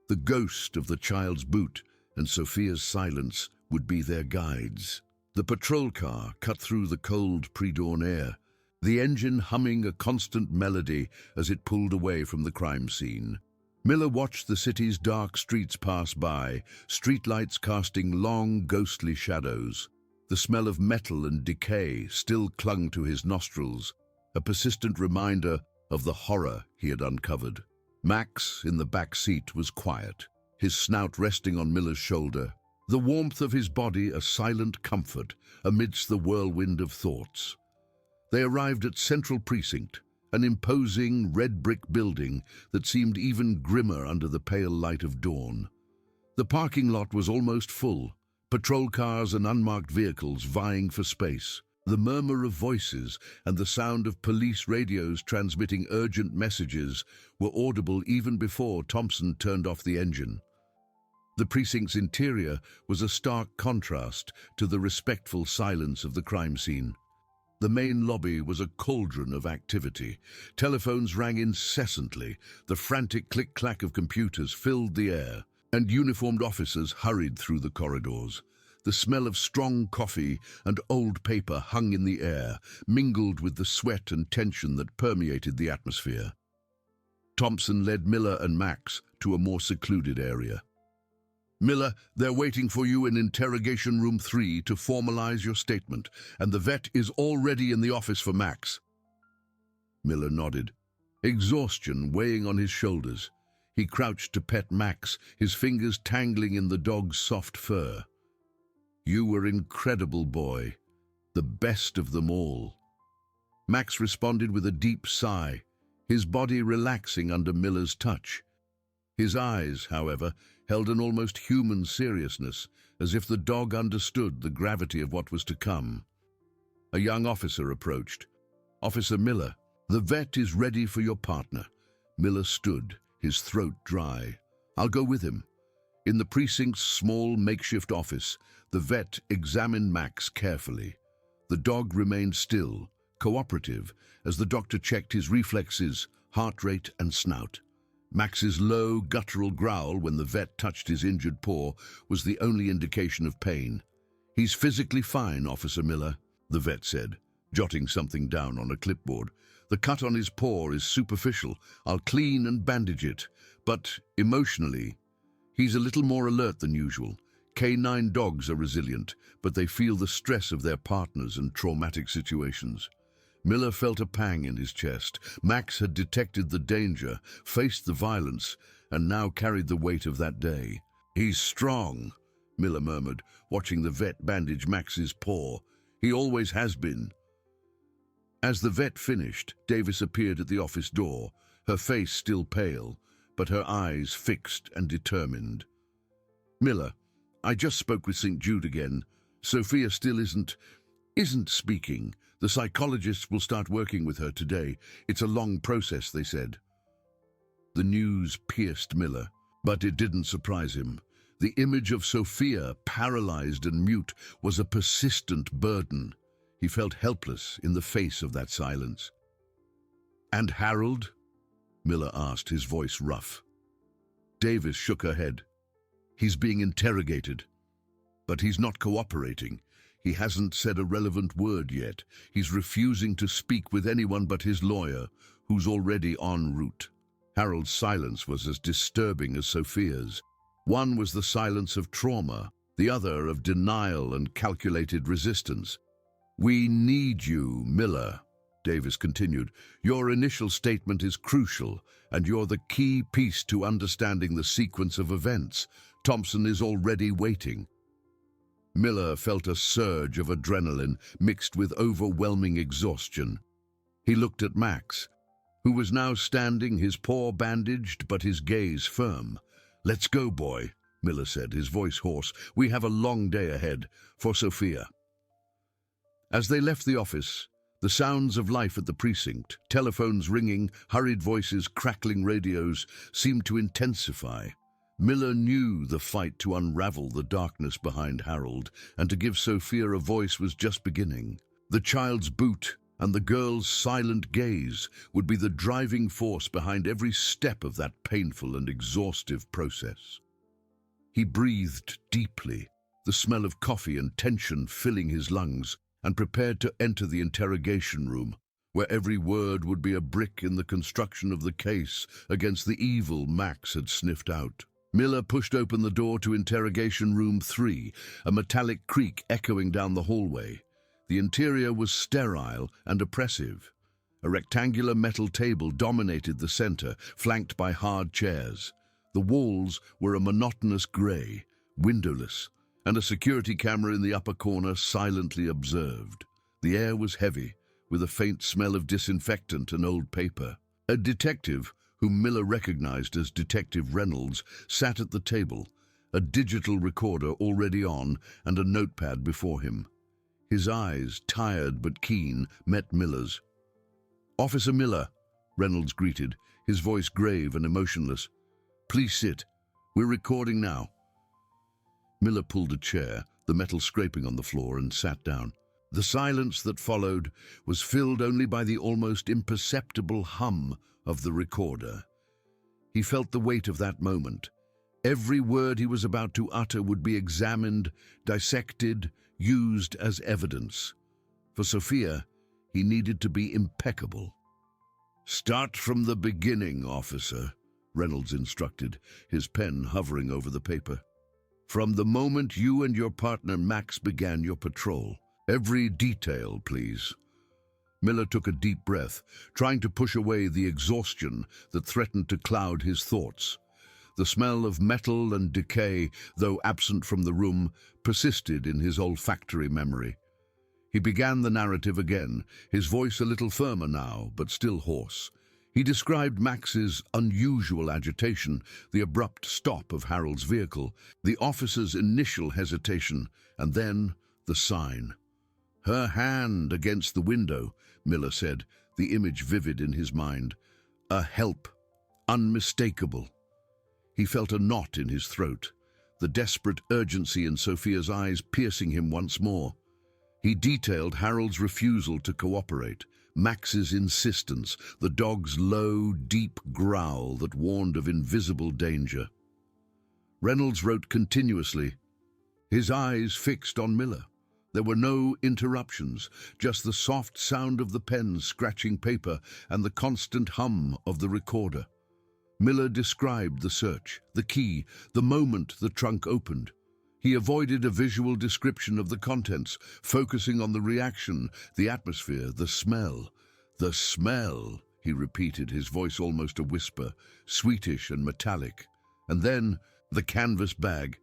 The ghost of the child's boot and Sophia's silence would be their guides. The patrol car cut through the cold pre-dawn air, the engine humming a constant melody as it pulled away from the crime scene. Miller watched the city's dark streets pass by, streetlights casting long, ghostly shadows. The smell of metal and decay still clung to his nostrils, a persistent reminder of the horror he had uncovered. Max, in the back seat, was quiet, his snout resting on Miller's shoulder, the warmth of his body a silent comfort amidst the whirlwind of thoughts. They arrived at Central Precinct, an imposing red brick building that seemed even grimmer under the pale light of dawn. The parking lot was almost full, patrol cars and unmarked vehicles vying for space. The murmur of voices and the sound of police radios transmitting urgent messages were audible even before Thompson turned off the engine. The precinct's interior was a stark contrast to the respectful silence of the crime scene. The main lobby was a cauldron of activity. Telephones rang incessantly, the frantic click-clack of computers filled the air, and uniformed officers hurried through the corridors. The smell of strong coffee and old paper hung in the air, mingled with the sweat and tension that permeated the atmosphere. Thompson led Miller and Max to a more secluded area. "Miller, they're waiting for you in interrogation room 3 to formalize your statement, and the vet is already in the office for Max." Miller nodded, exhaustion weighing on his shoulders. He crouched to pet Max, his fingers tangling in the dog's soft fur. "You were incredible, boy. The best of them all." Max responded with a deep sigh, his body relaxing under Miller's touch. His eyes, however, held an almost human seriousness, as if the dog understood the gravity of what was to come. A young officer approached. "Officer Miller, the vet is ready for your partner." Miller stood, his throat dry. "I'll go with him." In the precinct's small makeshift office, the vet examined Max carefully. The dog remained still, cooperative, as the doctor checked his reflexes, heart rate and snout. Max's low, guttural growl when the vet touched his injured paw was the only indication of pain. "He's physically fine, Officer Miller," the vet said, jotting something down on a clipboard. "The cut on his paw is superficial. I'll clean and bandage it. But emotionally, he's a little more alert than usual. Canine dogs are resilient, but they feel the stress of their partners and traumatic situations." Miller felt a pang in his chest. Max had detected the danger, faced the violence, and now carried the weight of that day. "He's strong," Miller murmured, watching the vet bandage Max's paw. "He always has been." As the vet finished, Davis appeared at the office door, her face still pale, but her eyes fixed and determined. "Miller, I just spoke with St. Jude again. Sophia still isn't speaking. The psychologists will start working with her today. It's a long process, they said." The news pierced Miller, but it didn't surprise him. The image of Sophia, paralyzed and mute, was a persistent burden. He felt helpless in the face of that silence. "And Harold?" Miller asked, his voice rough. Davis shook her head. "He's being interrogated, but he's not cooperating. He hasn't said a relevant word yet. He's refusing to speak with anyone but his lawyer, who's already en route." Harold's silence was as disturbing as Sophia's. One was the silence of trauma, the other of denial and calculated resistance. "We need you, Miller," Davis continued. "Your initial statement is crucial, and you're the key piece to understanding the sequence of events. Thompson is already waiting." Miller felt a surge of adrenaline mixed with overwhelming exhaustion. He looked at Max, who was now standing, his paw bandaged but his gaze firm. "Let's go, boy," Miller said, his voice hoarse. "We have a long day ahead for Sophia." As they left the office, the sounds of life at the precinct, telephones ringing, hurried voices, crackling radios, seemed to intensify. Miller knew the fight to unravel the darkness behind Harold and to give Sophia a voice was just beginning. The child's boot and the girl's silent gaze would be the driving force behind every step of that painful and exhaustive process. He breathed deeply, the smell of coffee and tension filling his lungs, and prepared to enter the interrogation room. where every word would be a brick in the construction of the case against the evil Max had sniffed out. Miller pushed open the door to interrogation room 3, a metallic creak echoing down the hallway. The interior was sterile and oppressive. A rectangular metal table dominated the center, flanked by hard chairs. The walls were a monotonous grey, windowless, and a security camera in the upper corner silently observed. The air was heavy, with a faint smell of disinfectant and old paper. A detective, whom Miller recognized as Detective Reynolds, sat at the table, a digital recorder already on and a notepad before him. His eyes, tired but keen, met Miller's. "Officer Miller," Reynolds greeted, his voice grave and emotionless. "Please sit. We're recording now." Miller pulled a chair, the metal scraping on the floor, and sat down. The silence that followed was filled only by the almost imperceptible hum of the recorder. He felt the weight of that moment. Every word he was about to utter would be examined, dissected, used as evidence. For Sophia, he needed to be impeccable. "Start from the beginning, officer," Reynolds instructed, his pen hovering over the paper. "From the moment you and your partner Max began your patrol. Every detail, please." Miller took a deep breath, trying to push away the exhaustion that threatened to cloud his thoughts. The smell of metal and decay, though absent from the room, persisted in his olfactory memory. He began the narrative again, his voice a little firmer now, but still hoarse. He described Max's unusual agitation, the abrupt stop of Harold's vehicle, the officer's initial hesitation, and then the sign. "Her hand against the window," Miller said, the image vivid in his mind. "A help, unmistakable." He felt a knot in his throat, the desperate urgency in Sophia's eyes piercing him once more. He detailed Harold's refusal to cooperate, Max's insistence, the dog's low, deep growl that warned of invisible danger. Reynolds wrote continuously, his eyes fixed on Miller. There were no interruptions, just the soft sound of the pen scratching paper and the constant hum of the recorder. Miller described the search, the key, the moment the trunk opened. He avoided a visual description of the contents, focusing on the reaction, the atmosphere, the smell. "The smell," he repeated, his voice almost a whisper, sweetish and metallic. And then the canvas bag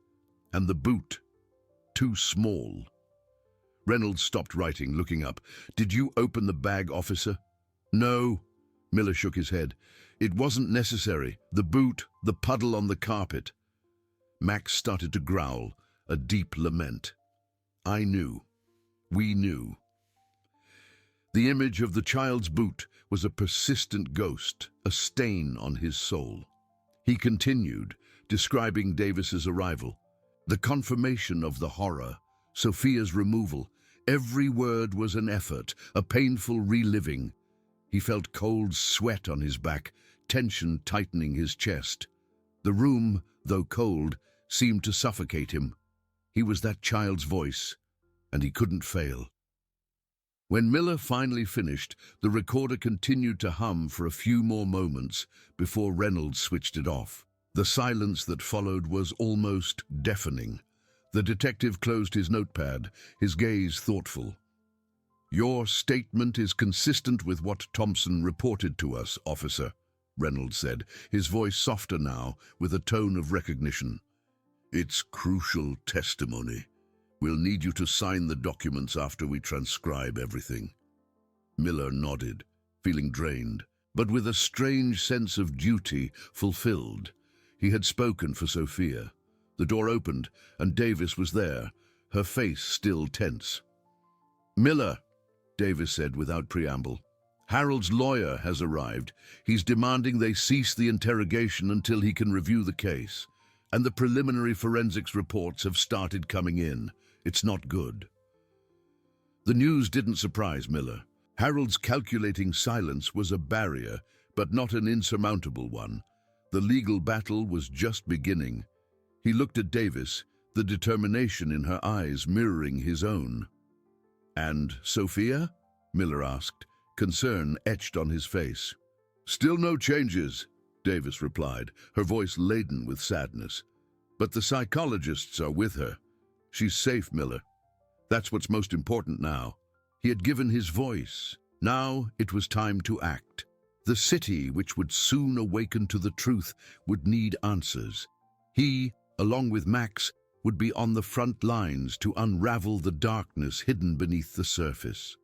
and the boot, too small. Reynolds stopped writing, looking up. "Did you open the bag, officer?" "No." Miller shook his head. "It wasn't necessary. The boot, the puddle on the carpet." Max started to growl, a deep lament. "I knew. We knew." The image of the child's boot was a persistent ghost, a stain on his soul. He continued, describing Davis's arrival. The confirmation of the horror, Sophia's removal. Every word was an effort, a painful reliving. He felt cold sweat on his back, tension tightening his chest. The room, though cold, seemed to suffocate him. He was that child's voice, and he couldn't fail. When Miller finally finished, the recorder continued to hum for a few more moments before Reynolds switched it off. The silence that followed was almost deafening. The detective closed his notepad, his gaze thoughtful. "Your statement is consistent with what Thompson reported to us, officer," Reynolds said, his voice softer now, with a tone of recognition. "It's crucial testimony. We'll need you to sign the documents after we transcribe everything." Miller nodded, feeling drained, but with a strange sense of duty fulfilled. He had spoken for Sophia. The door opened, and Davis was there, her face still tense. "Miller," Davis said without preamble, "Harold's lawyer has arrived. He's demanding they cease the interrogation until he can review the case. And the preliminary forensics reports have started coming in. It's not good." The news didn't surprise Miller. Harold's calculating silence was a barrier, but not an insurmountable one. The legal battle was just beginning. He looked at Davis, the determination in her eyes mirroring his own. "And Sophia?" Miller asked, concern etched on his face. "Still no changes," Davis replied, her voice laden with sadness. "But the psychologists are with her. She's safe, Miller. That's what's most important now." He had given his voice. Now it was time to act. The city, which would soon awaken to the truth, would need answers. He, along with Max, would be on the front lines to unravel the darkness hidden beneath the surface.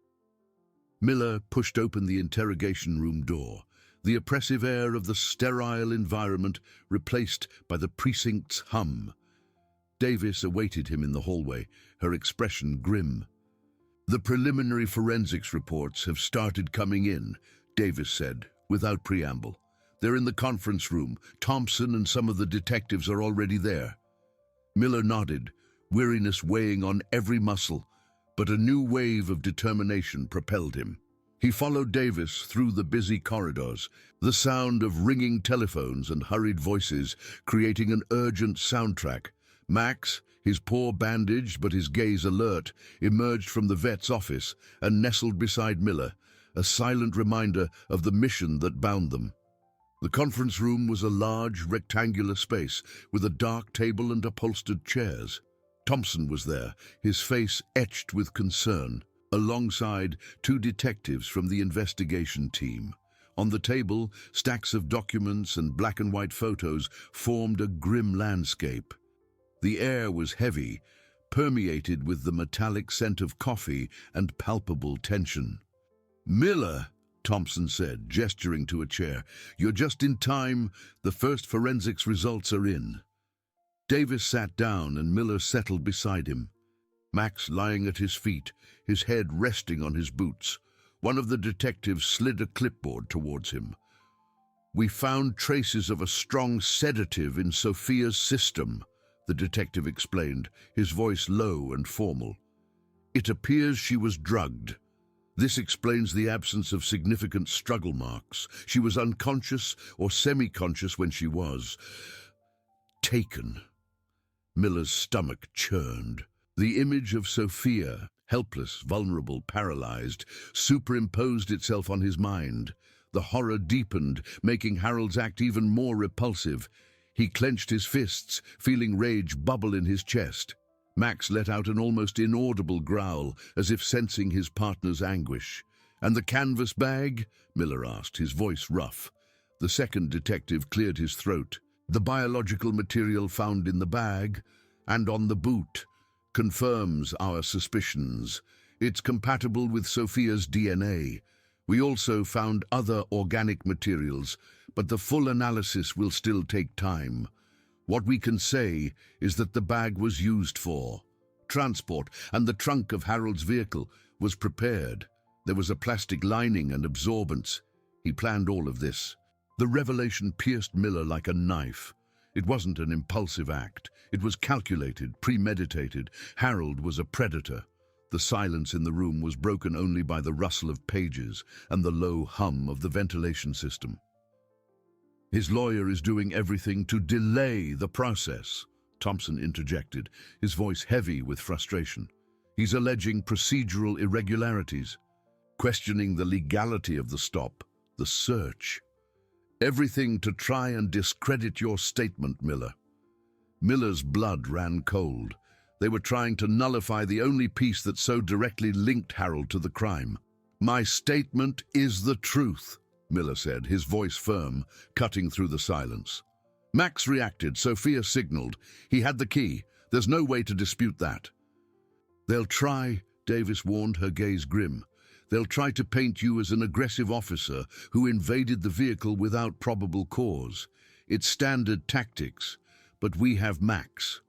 Miller pushed open the interrogation room door, the oppressive air of the sterile environment replaced by the precinct's hum. Davis awaited him in the hallway, her expression grim. "The preliminary forensics reports have started coming in," Davis said, without preamble. "They're in the conference room. Thompson and some of the detectives are already there." Miller nodded, weariness weighing on every muscle, but a new wave of determination propelled him. He followed Davis through the busy corridors, the sound of ringing telephones and hurried voices creating an urgent soundtrack. Max, his paw bandaged but his gaze alert, emerged from the vet's office and nestled beside Miller, a silent reminder of the mission that bound them. The conference room was a large, rectangular space with a dark table and upholstered chairs. Thompson was there, his face etched with concern, alongside two detectives from the investigation team. On the table, stacks of documents and black and white photos formed a grim landscape. The air was heavy, permeated with the metallic scent of coffee and palpable tension. "Miller," Thompson said, gesturing to a chair, "you're just in time. The first forensics results are in." Davis sat down and Miller settled beside him. Max lying at his feet, his head resting on his boots. One of the detectives slid a clipboard towards him. "We found traces of a strong sedative in Sophia's system," the detective explained, his voice low and formal. "It appears she was drugged. This explains the absence of significant struggle marks. She was unconscious or semi-conscious when she was taken." Miller's stomach churned. The image of Sophia, helpless, vulnerable, paralyzed, superimposed itself on his mind. The horror deepened, making Harold's act even more repulsive. He clenched his fists, feeling rage bubble in his chest. Max let out an almost inaudible growl, as if sensing his partner's anguish. "And the canvas bag?" Miller asked, his voice rough. The second detective cleared his throat. "The biological material found in the bag and on the boot confirms our suspicions. It's compatible with Sophia's DNA. We also found other organic materials, but the full analysis will still take time. What we can say is that the bag was used for transport, and the trunk of Harold's vehicle was prepared. There was a plastic lining and absorbents. He planned all of this." The revelation pierced Miller like a knife. It wasn't an impulsive act. It was calculated, premeditated. Harold was a predator. The silence in the room was broken only by the rustle of pages and the low hum of the ventilation system. "His lawyer is doing everything to delay the process," Thompson interjected, his voice heavy with frustration. "He's alleging procedural irregularities, questioning the legality of the stop, the search. Everything to try and discredit your statement, Miller." Miller's blood ran cold. They were trying to nullify the only piece that so directly linked Harold to the crime. "My statement is the truth," Miller said, his voice firm, cutting through the silence. Max reacted. Sophia signaled. He had the key. There's no way to dispute that. "They'll try," Davis warned, her gaze grim. "They'll try to paint you as an aggressive officer who invaded the vehicle without probable cause. It's standard tactics, but we have Max,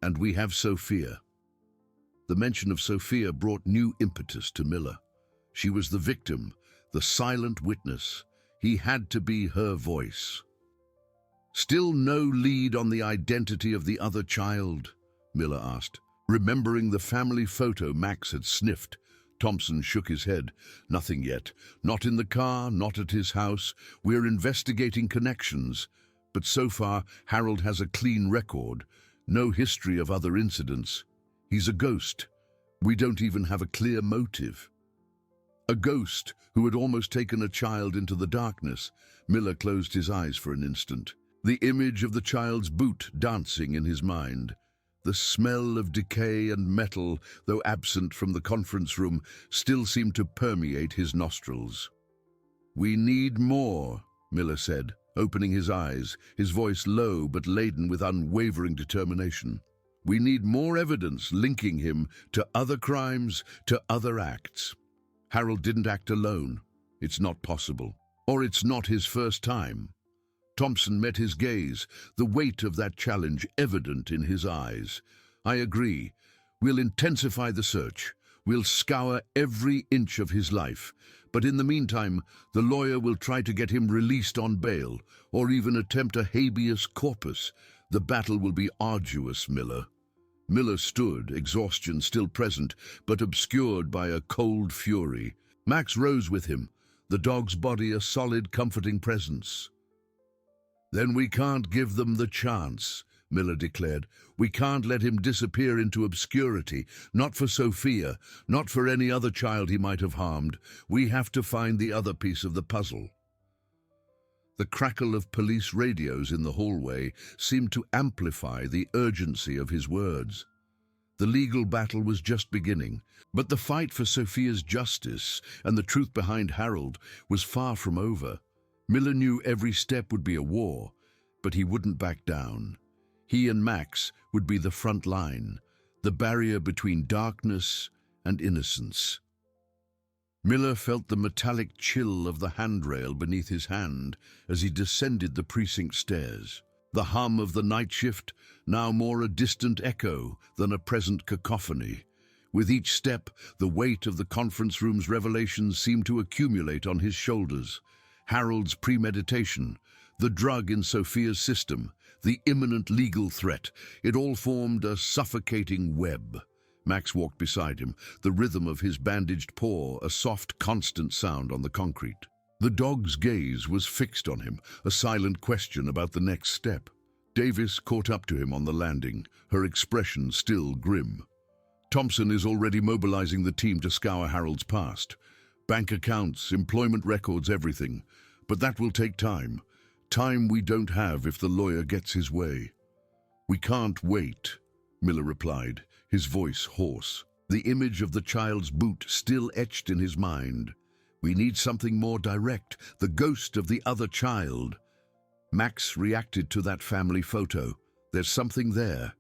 and we have Sophia." The mention of Sophia brought new impetus to Miller. She was the victim, the silent witness. He had to be her voice. "Still no lead on the identity of the other child?" Miller asked, remembering the family photo Max had sniffed. Thompson shook his head. "Nothing yet. Not in the car, not at his house. We're investigating connections. But so far, Harold has a clean record. No history of other incidents. He's a ghost. We don't even have a clear motive." A ghost who had almost taken a child into the darkness. Miller closed his eyes for an instant. The image of the child's boot dancing in his mind. The smell of decay and metal, though absent from the conference room, still seemed to permeate his nostrils. "We need more," Miller said, opening his eyes, his voice low but laden with unwavering determination. "We need more evidence linking him to other crimes, to other acts. Harold didn't act alone. It's not possible. Or it's not his first time." Thompson met his gaze, the weight of that challenge evident in his eyes. "I agree. We'll intensify the search. We'll scour every inch of his life. But in the meantime, the lawyer will try to get him released on bail, or even attempt a habeas corpus. The battle will be arduous, Miller." Miller stood, exhaustion still present, but obscured by a cold fury. Max rose with him, the dog's body a solid, comforting presence. "Then we can't give them the chance," Miller declared. "We can't let him disappear into obscurity, not for Sophia, not for any other child he might have harmed. We have to find the other piece of the puzzle." The crackle of police radios in the hallway seemed to amplify the urgency of his words. The legal battle was just beginning, but the fight for Sophia's justice and the truth behind Harold was far from over. Miller knew every step would be a war, but he wouldn't back down. He and Max would be the front line, the barrier between darkness and innocence. Miller felt the metallic chill of the handrail beneath his hand as he descended the precinct stairs. The hum of the night shift, now more a distant echo than a present cacophony. With each step, the weight of the conference room's revelations seemed to accumulate on his shoulders. Harold's premeditation, the drug in Sophia's system, the imminent legal threat, it all formed a suffocating web. Max walked beside him, the rhythm of his bandaged paw a soft, constant sound on the concrete. The dog's gaze was fixed on him, a silent question about the next step. Davis caught up to him on the landing, her expression still grim. "Thompson is already mobilizing the team to scour Harold's past. Bank accounts, employment records, everything. But that will take time. Time we don't have if the lawyer gets his way." "We can't wait," Miller replied, his voice hoarse, the image of the child's boot still etched in his mind. "We need something more direct, the ghost of the other child." Max reacted to that family photo. "There's something there."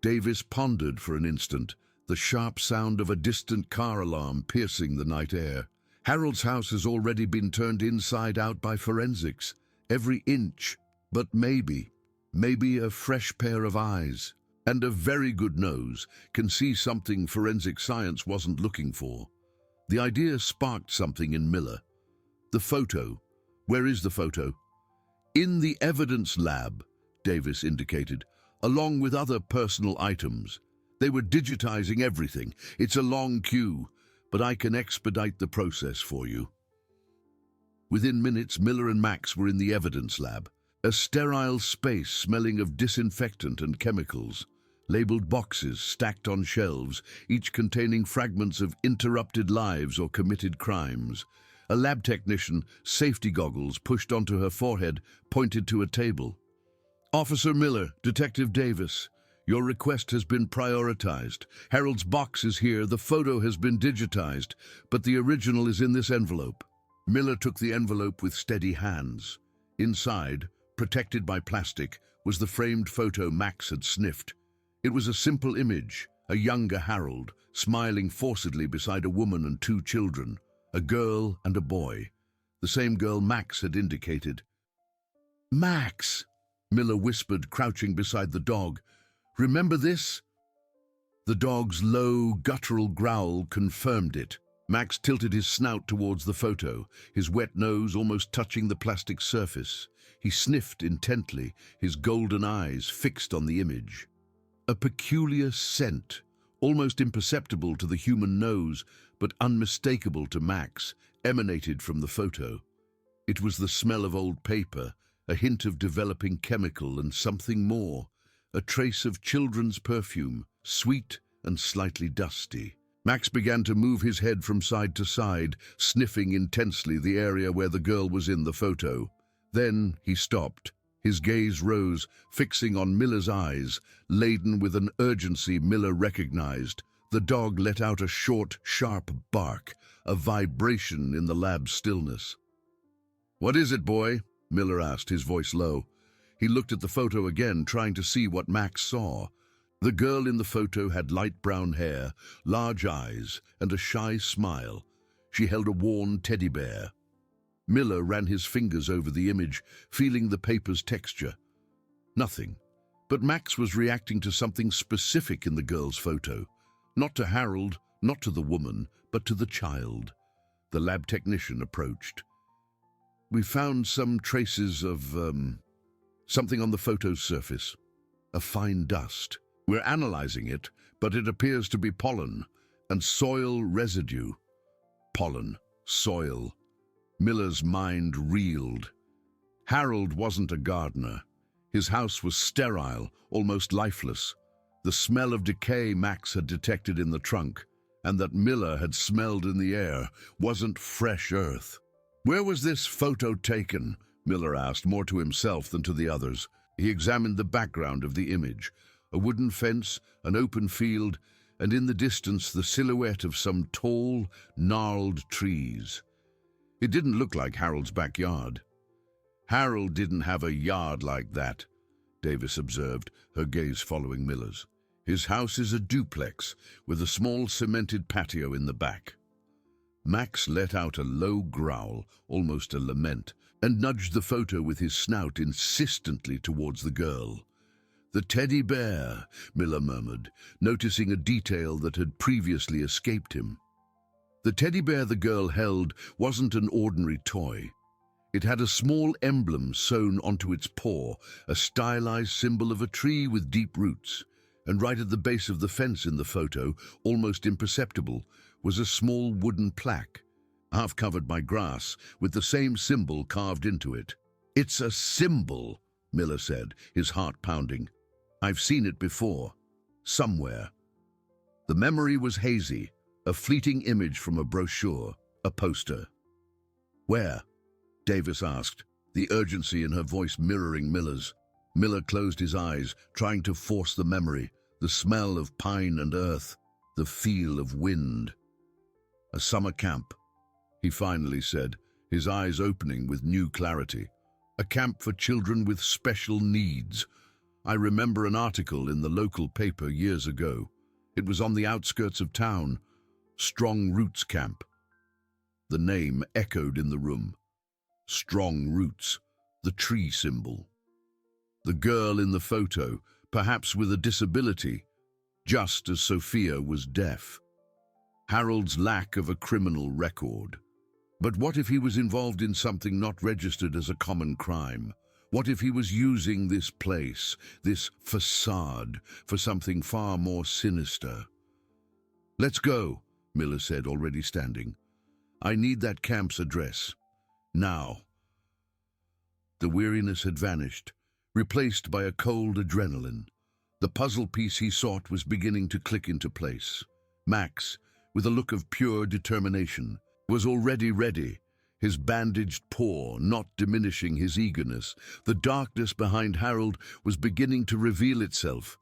Davis pondered for an instant, the sharp sound of a distant car alarm piercing the night air. Harold's house has already been turned inside out by forensics, every inch, but maybe a fresh pair of eyes and a very good nose can see something forensic science wasn't looking for. The idea sparked something in Miller. The photo. Where is the photo? "In the evidence lab," Davis indicated, "along with other personal items. They were digitizing everything. It's a long queue, but I can expedite the process for you." Within minutes, Miller and Max were in the evidence lab, a sterile space smelling of disinfectant and chemicals. Labeled boxes stacked on shelves, each containing fragments of interrupted lives or committed crimes. A lab technician, safety goggles pushed onto her forehead, pointed to a table. "Officer Miller, Detective Davis, your request has been prioritized. Harold's box is here, the photo has been digitized, but the original is in this envelope." Miller took the envelope with steady hands. Inside, protected by plastic, was the framed photo Max had sniffed. It was a simple image, a younger Harold, smiling forcedly beside a woman and two children, a girl and a boy, the same girl Max had indicated. "Max," Miller whispered, crouching beside the dog. "Remember this?" The dog's low, guttural growl confirmed it. Max tilted his snout towards the photo, his wet nose almost touching the plastic surface. He sniffed intently, his golden eyes fixed on the image. A peculiar scent, almost imperceptible to the human nose, but unmistakable to Max, emanated from the photo. It was the smell of old paper, a hint of developing chemical and something more, a trace of children's perfume, sweet and slightly dusty. Max began to move his head from side to side, sniffing intensely the area where the girl was in the photo. Then he stopped. His gaze rose, fixing on Miller's eyes, laden with an urgency Miller recognized. The dog let out a short, sharp bark, a vibration in the lab's stillness. "What is it, boy?" Miller asked, his voice low. He looked at the photo again, trying to see what Max saw. The girl in the photo had light brown hair, large eyes, and a shy smile. She held a worn teddy bear. Miller ran his fingers over the image, feeling the paper's texture. Nothing. But Max was reacting to something specific in the girl's photo. Not to Harold, not to the woman, but to the child. The lab technician approached. "We found some traces of, something on the photo's surface. A fine dust. We're analyzing it, but it appears to be pollen and soil residue." Pollen, soil. Miller's mind reeled. Harold wasn't a gardener. His house was sterile, almost lifeless. The smell of decay Max had detected in the trunk, and that Miller had smelled in the air, wasn't fresh earth. "Where was this photo taken?" Miller asked, more to himself than to the others. He examined the background of the image. A wooden fence, an open field, and in the distance the silhouette of some tall, gnarled trees. It didn't look like Harold's backyard. "Harold didn't have a yard like that," Davis observed, her gaze following Miller's. "His house is a duplex, with a small cemented patio in the back." Max let out a low growl, almost a lament, and nudged the photo with his snout insistently towards the girl. "The teddy bear," Miller murmured, noticing a detail that had previously escaped him. The teddy bear the girl held wasn't an ordinary toy. It had a small emblem sewn onto its paw, a stylized symbol of a tree with deep roots. And right at the base of the fence in the photo, almost imperceptible, was a small wooden plaque, half covered by grass, with the same symbol carved into it. "It's a symbol," Miller said, his heart pounding. "I've seen it before. Somewhere." The memory was hazy, a fleeting image from a brochure, a poster. "Where?" Davis asked, the urgency in her voice mirroring Miller's. Miller closed his eyes, trying to force the memory, the smell of pine and earth, the feel of wind. "A summer camp," he finally said, his eyes opening with new clarity. "A camp for children with special needs. I remember an article in the local paper years ago. It was on the outskirts of town. Strong Roots Camp." The name echoed in the room. Strong Roots, the tree symbol. The girl in the photo, perhaps with a disability, just as Sophia was deaf. Harold's lack of a criminal record. But what if he was involved in something not registered as a common crime? What if he was using this place, this facade, for something far more sinister? "Let's go," Miller said, already standing. "I need that camp's address. Now." The weariness had vanished, replaced by a cold adrenaline. The puzzle piece he sought was beginning to click into place. Max, with a look of pure determination, was already ready, his bandaged paw not diminishing his eagerness. The darkness behind Harold was beginning to reveal itself,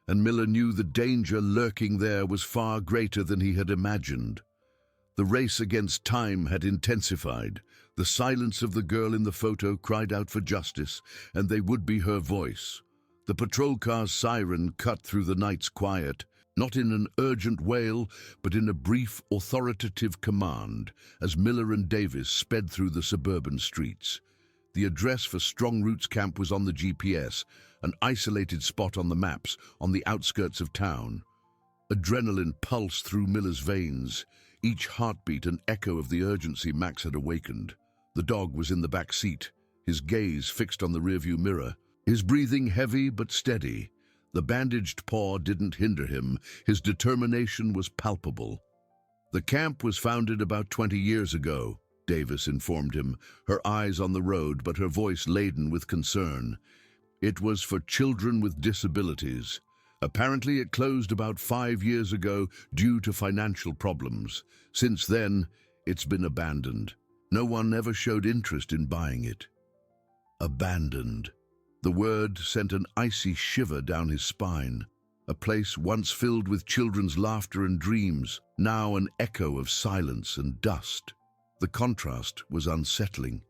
and Miller knew the danger lurking there was far greater than he had imagined. The race against time had intensified. The silence of the girl in the photo cried out for justice, and they would be her voice. The patrol car's siren cut through the night's quiet, not in an urgent wail, but in a brief, authoritative command, as Miller and Davis sped through the suburban streets. The address for Strong Roots Camp was on the GPS, an isolated spot on the maps, on the outskirts of town. Adrenaline pulsed through Miller's veins, each heartbeat an echo of the urgency Max had awakened. The dog was in the back seat, his gaze fixed on the rearview mirror, his breathing heavy but steady. The bandaged paw didn't hinder him, his determination was palpable. "The camp was founded about 20 years ago," Davis informed him, her eyes on the road but her voice laden with concern. "It was for children with disabilities. Apparently, it closed about 5 years ago due to financial problems. Since then, it's been abandoned. No one ever showed interest in buying it. Abandoned. The word sent an icy shiver down his spine. A place once filled with children's laughter and dreams, now an echo of silence and dust. The contrast was unsettling.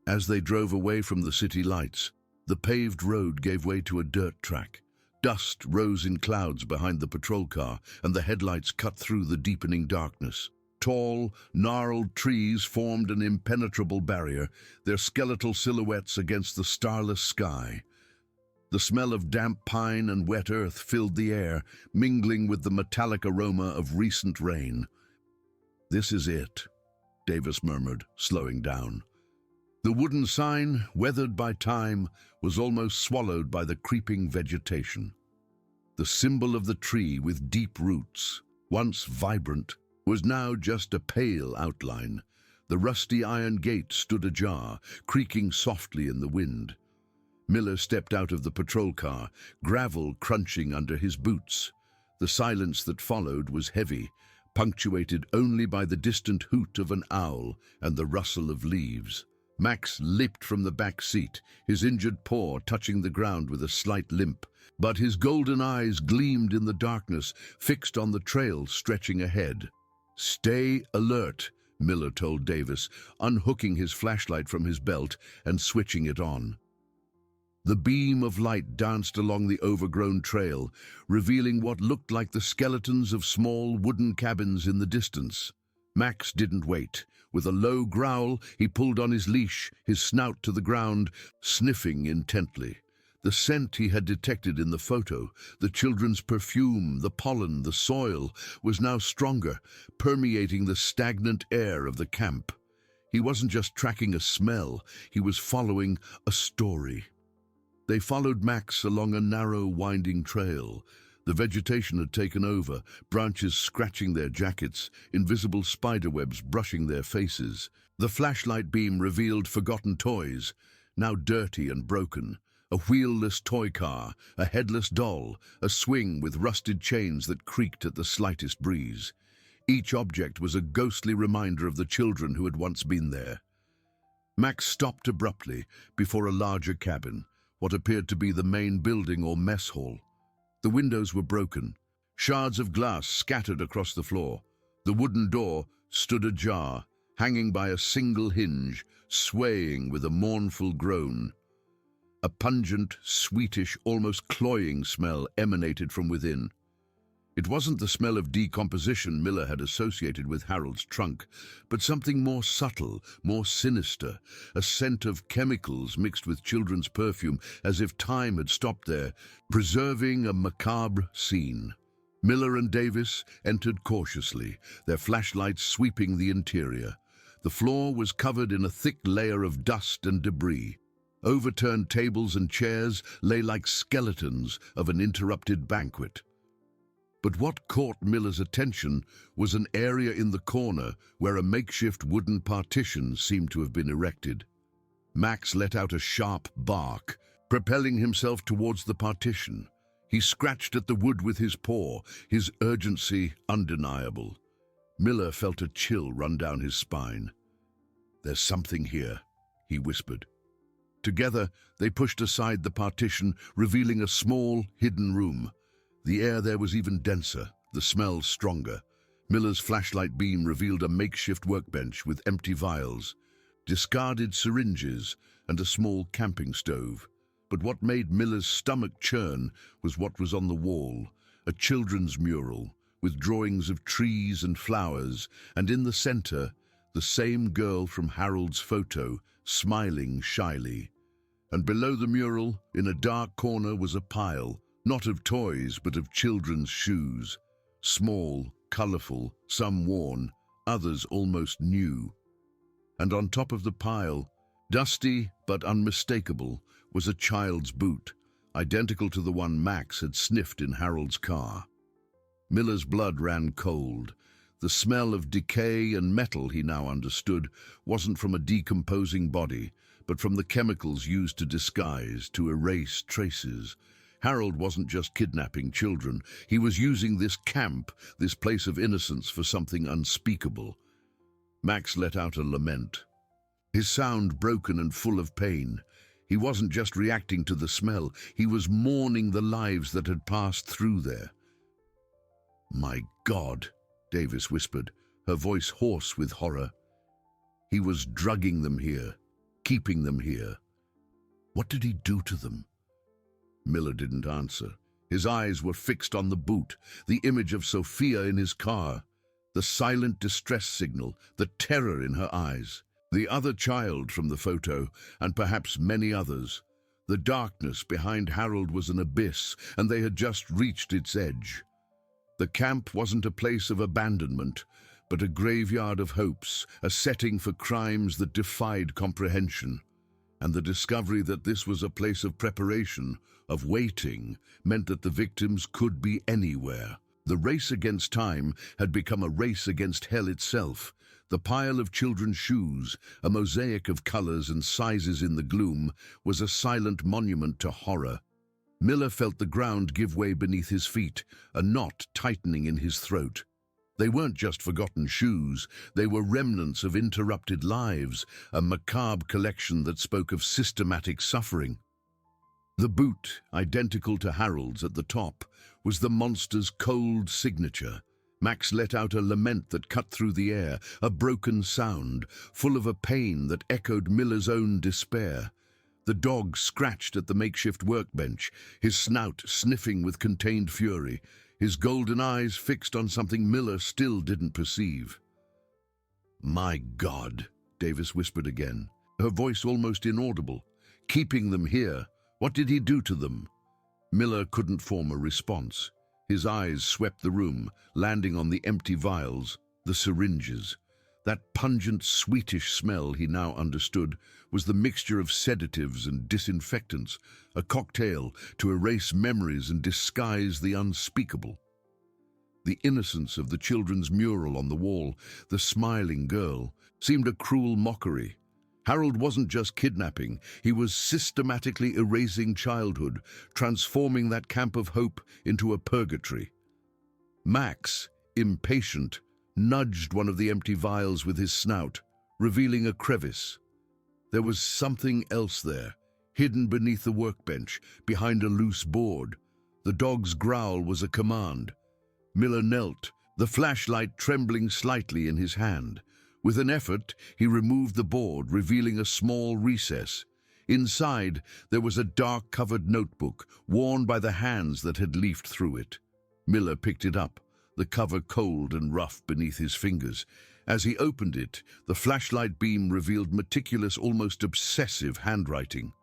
As they drove away from the city lights, the paved road gave way to a dirt track. Dust rose in clouds behind the patrol car, and the headlights cut through the deepening darkness. Tall, gnarled trees formed an impenetrable barrier, their skeletal silhouettes against the starless sky. The smell of damp pine and wet earth filled the air, mingling with the metallic aroma of recent rain. "This is it," Davis murmured, slowing down. The wooden sign, weathered by time, was almost swallowed by the creeping vegetation. The symbol of the tree with deep roots, once vibrant, was now just a pale outline. The rusty iron gate stood ajar, creaking softly in the wind. Miller stepped out of the patrol car, gravel crunching under his boots. The silence that followed was heavy, punctuated only by the distant hoot of an owl and the rustle of leaves. Max leaped from the back seat, his injured paw touching the ground with a slight limp. But his golden eyes gleamed in the darkness, fixed on the trail stretching ahead. "Stay alert," Miller told Davis, unhooking his flashlight from his belt and switching it on. The beam of light danced along the overgrown trail, revealing what looked like the skeletons of small wooden cabins in the distance. Max didn't wait. With a low growl, he pulled on his leash, his snout to the ground, sniffing intently. The scent he had detected in the photo, the children's perfume, the pollen, the soil, was now stronger, permeating the stagnant air of the camp. He wasn't just tracking a smell, he was following a story. They followed Max along a narrow, winding trail. The vegetation had taken over, branches scratching their jackets, invisible spiderwebs brushing their faces. The flashlight beam revealed forgotten toys, now dirty and broken. A wheelless toy car, a headless doll, a swing with rusted chains that creaked at the slightest breeze. Each object was a ghostly reminder of the children who had once been there. Max stopped abruptly before a larger cabin, what appeared to be the main building or mess hall. The windows were broken, shards of glass scattered across the floor. The wooden door stood ajar, hanging by a single hinge, swaying with a mournful groan. A pungent, sweetish, almost cloying smell emanated from within. It wasn't the smell of decomposition Miller had associated with Harold's trunk, but something more subtle, more sinister, a scent of chemicals mixed with children's perfume, as if time had stopped there, preserving a macabre scene. Miller and Davis entered cautiously, their flashlights sweeping the interior. The floor was covered in a thick layer of dust and debris. Overturned tables and chairs lay like skeletons of an interrupted banquet. But what caught Miller's attention was an area in the corner where a makeshift wooden partition seemed to have been erected. Max let out a sharp bark, propelling himself towards the partition. He scratched at the wood with his paw, his urgency undeniable. Miller felt a chill run down his spine. "There's something here," he whispered. Together, they pushed aside the partition, revealing a small, hidden room. The air there was even denser, the smell stronger. Miller's flashlight beam revealed a makeshift workbench with empty vials, discarded syringes, and a small camping stove. But what made Miller's stomach churn was what was on the wall, a children's mural, with drawings of trees and flowers, and in the center, the same girl from Harold's photo, smiling shyly. And below the mural, in a dark corner, was a pile, not of toys, but of children's shoes. Small, colorful, some worn, others almost new. And on top of the pile, dusty but unmistakable, was a child's boot, identical to the one Max had sniffed in Harold's car. Miller's blood ran cold. The smell of decay and metal, he now understood, wasn't from a decomposing body, but from the chemicals used to disguise, to erase traces. Harold wasn't just kidnapping children. He was using this camp, this place of innocence, for something unspeakable. Max let out a lament, his sound broken and full of pain. He wasn't just reacting to the smell, he was mourning the lives that had passed through there. "My God," Davis whispered, her voice hoarse with horror. "He was drugging them here, keeping them here. What did he do to them?" Miller didn't answer. His eyes were fixed on the boot, the image of Sophia in his car, the silent distress signal, the terror in her eyes. The other child from the photo, and perhaps many others. The darkness behind Harold was an abyss, and they had just reached its edge. The camp wasn't a place of abandonment, but a graveyard of hopes, a setting for crimes that defied comprehension. And the discovery that this was a place of preparation, of waiting, meant that the victims could be anywhere. The race against time had become a race against hell itself. The pile of children's shoes, a mosaic of colors and sizes in the gloom, was a silent monument to horror. Miller felt the ground give way beneath his feet, a knot tightening in his throat. They weren't just forgotten shoes, they were remnants of interrupted lives, a macabre collection that spoke of systematic suffering. The boot, identical to Harold's at the top, was the monster's cold signature. Max let out a lament that cut through the air, a broken sound, full of a pain that echoed Miller's own despair. The dog scratched at the makeshift workbench, his snout sniffing with contained fury, his golden eyes fixed on something Miller still didn't perceive. "My God," Davis whispered again, her voice almost inaudible. "Keeping them here. What did he do to them?" Miller couldn't form a response. His eyes swept the room, landing on the empty vials, the syringes. That pungent, sweetish smell, he now understood, was the mixture of sedatives and disinfectants, a cocktail to erase memories and disguise the unspeakable. The innocence of the children's mural on the wall, the smiling girl, seemed a cruel mockery. Harold wasn't just kidnapping, he was systematically erasing childhood, transforming that camp of hope into a purgatory. Max, impatient, nudged one of the empty vials with his snout, revealing a crevice. There was something else there, hidden beneath the workbench, behind a loose board. The dog's growl was a command. Miller knelt, the flashlight trembling slightly in his hand. With an effort, he removed the board, revealing a small recess. Inside, there was a dark-covered notebook, worn by the hands that had leafed through it. Miller picked it up, the cover cold and rough beneath his fingers. As he opened it, the flashlight beam revealed meticulous, almost obsessive handwriting.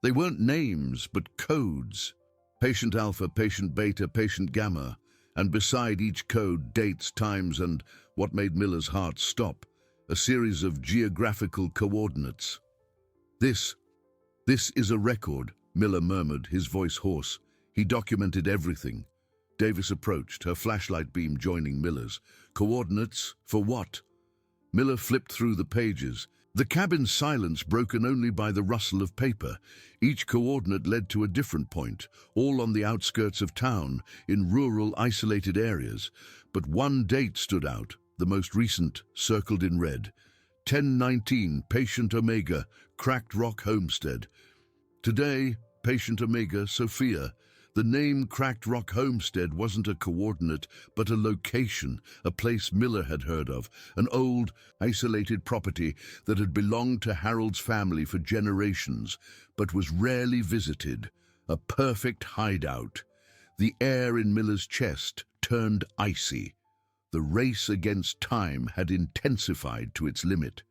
They weren't names, but codes. Patient Alpha, Patient Beta, Patient Gamma, and beside each code, dates, times, and, what made Miller's heart stop, a series of geographical coordinates. This is a record," Miller murmured, his voice hoarse. "He documented everything." Davis approached, her flashlight beam joining Miller's. "Coordinates? For what?" Miller flipped through the pages. The cabin's silence broken only by the rustle of paper. Each coordinate led to a different point, all on the outskirts of town, in rural, isolated areas. But one date stood out, the most recent, circled in red. 1019, Patient Omega, Cracked Rock Homestead. Today, Patient Omega, Sophia. The name Cracked Rock Homestead wasn't a coordinate, but a location, a place Miller had heard of, an old, isolated property that had belonged to Harold's family for generations, but was rarely visited, a perfect hideout. The air in Miller's chest turned icy. The race against time had intensified to its limit.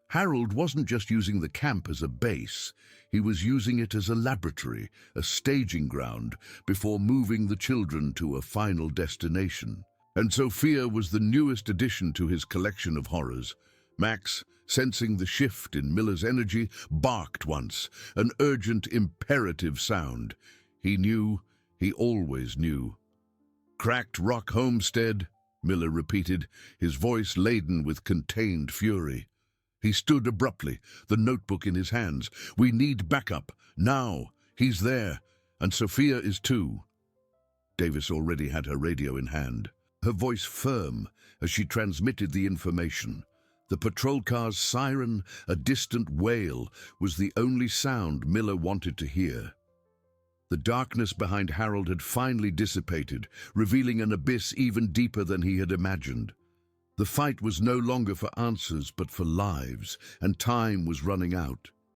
Harold wasn't just using the camp as a base, he was using it as a laboratory, a staging ground, before moving the children to a final destination. And Sophia was the newest addition to his collection of horrors. Max, sensing the shift in Miller's energy, barked once, an urgent, imperative sound. He knew, he always knew. "Cracked Rock Homestead," Miller repeated, his voice laden with contained fury. He stood abruptly, the notebook in his hands. "We need backup. Now. He's there. And Sophia is too. Davis already had her radio in hand, her voice firm as she transmitted the information. The patrol car's siren, a distant wail, was the only sound Miller wanted to hear. The darkness behind Harold had finally dissipated, revealing an abyss even deeper than he had imagined. The fight was no longer for answers but for lives, and time was running out.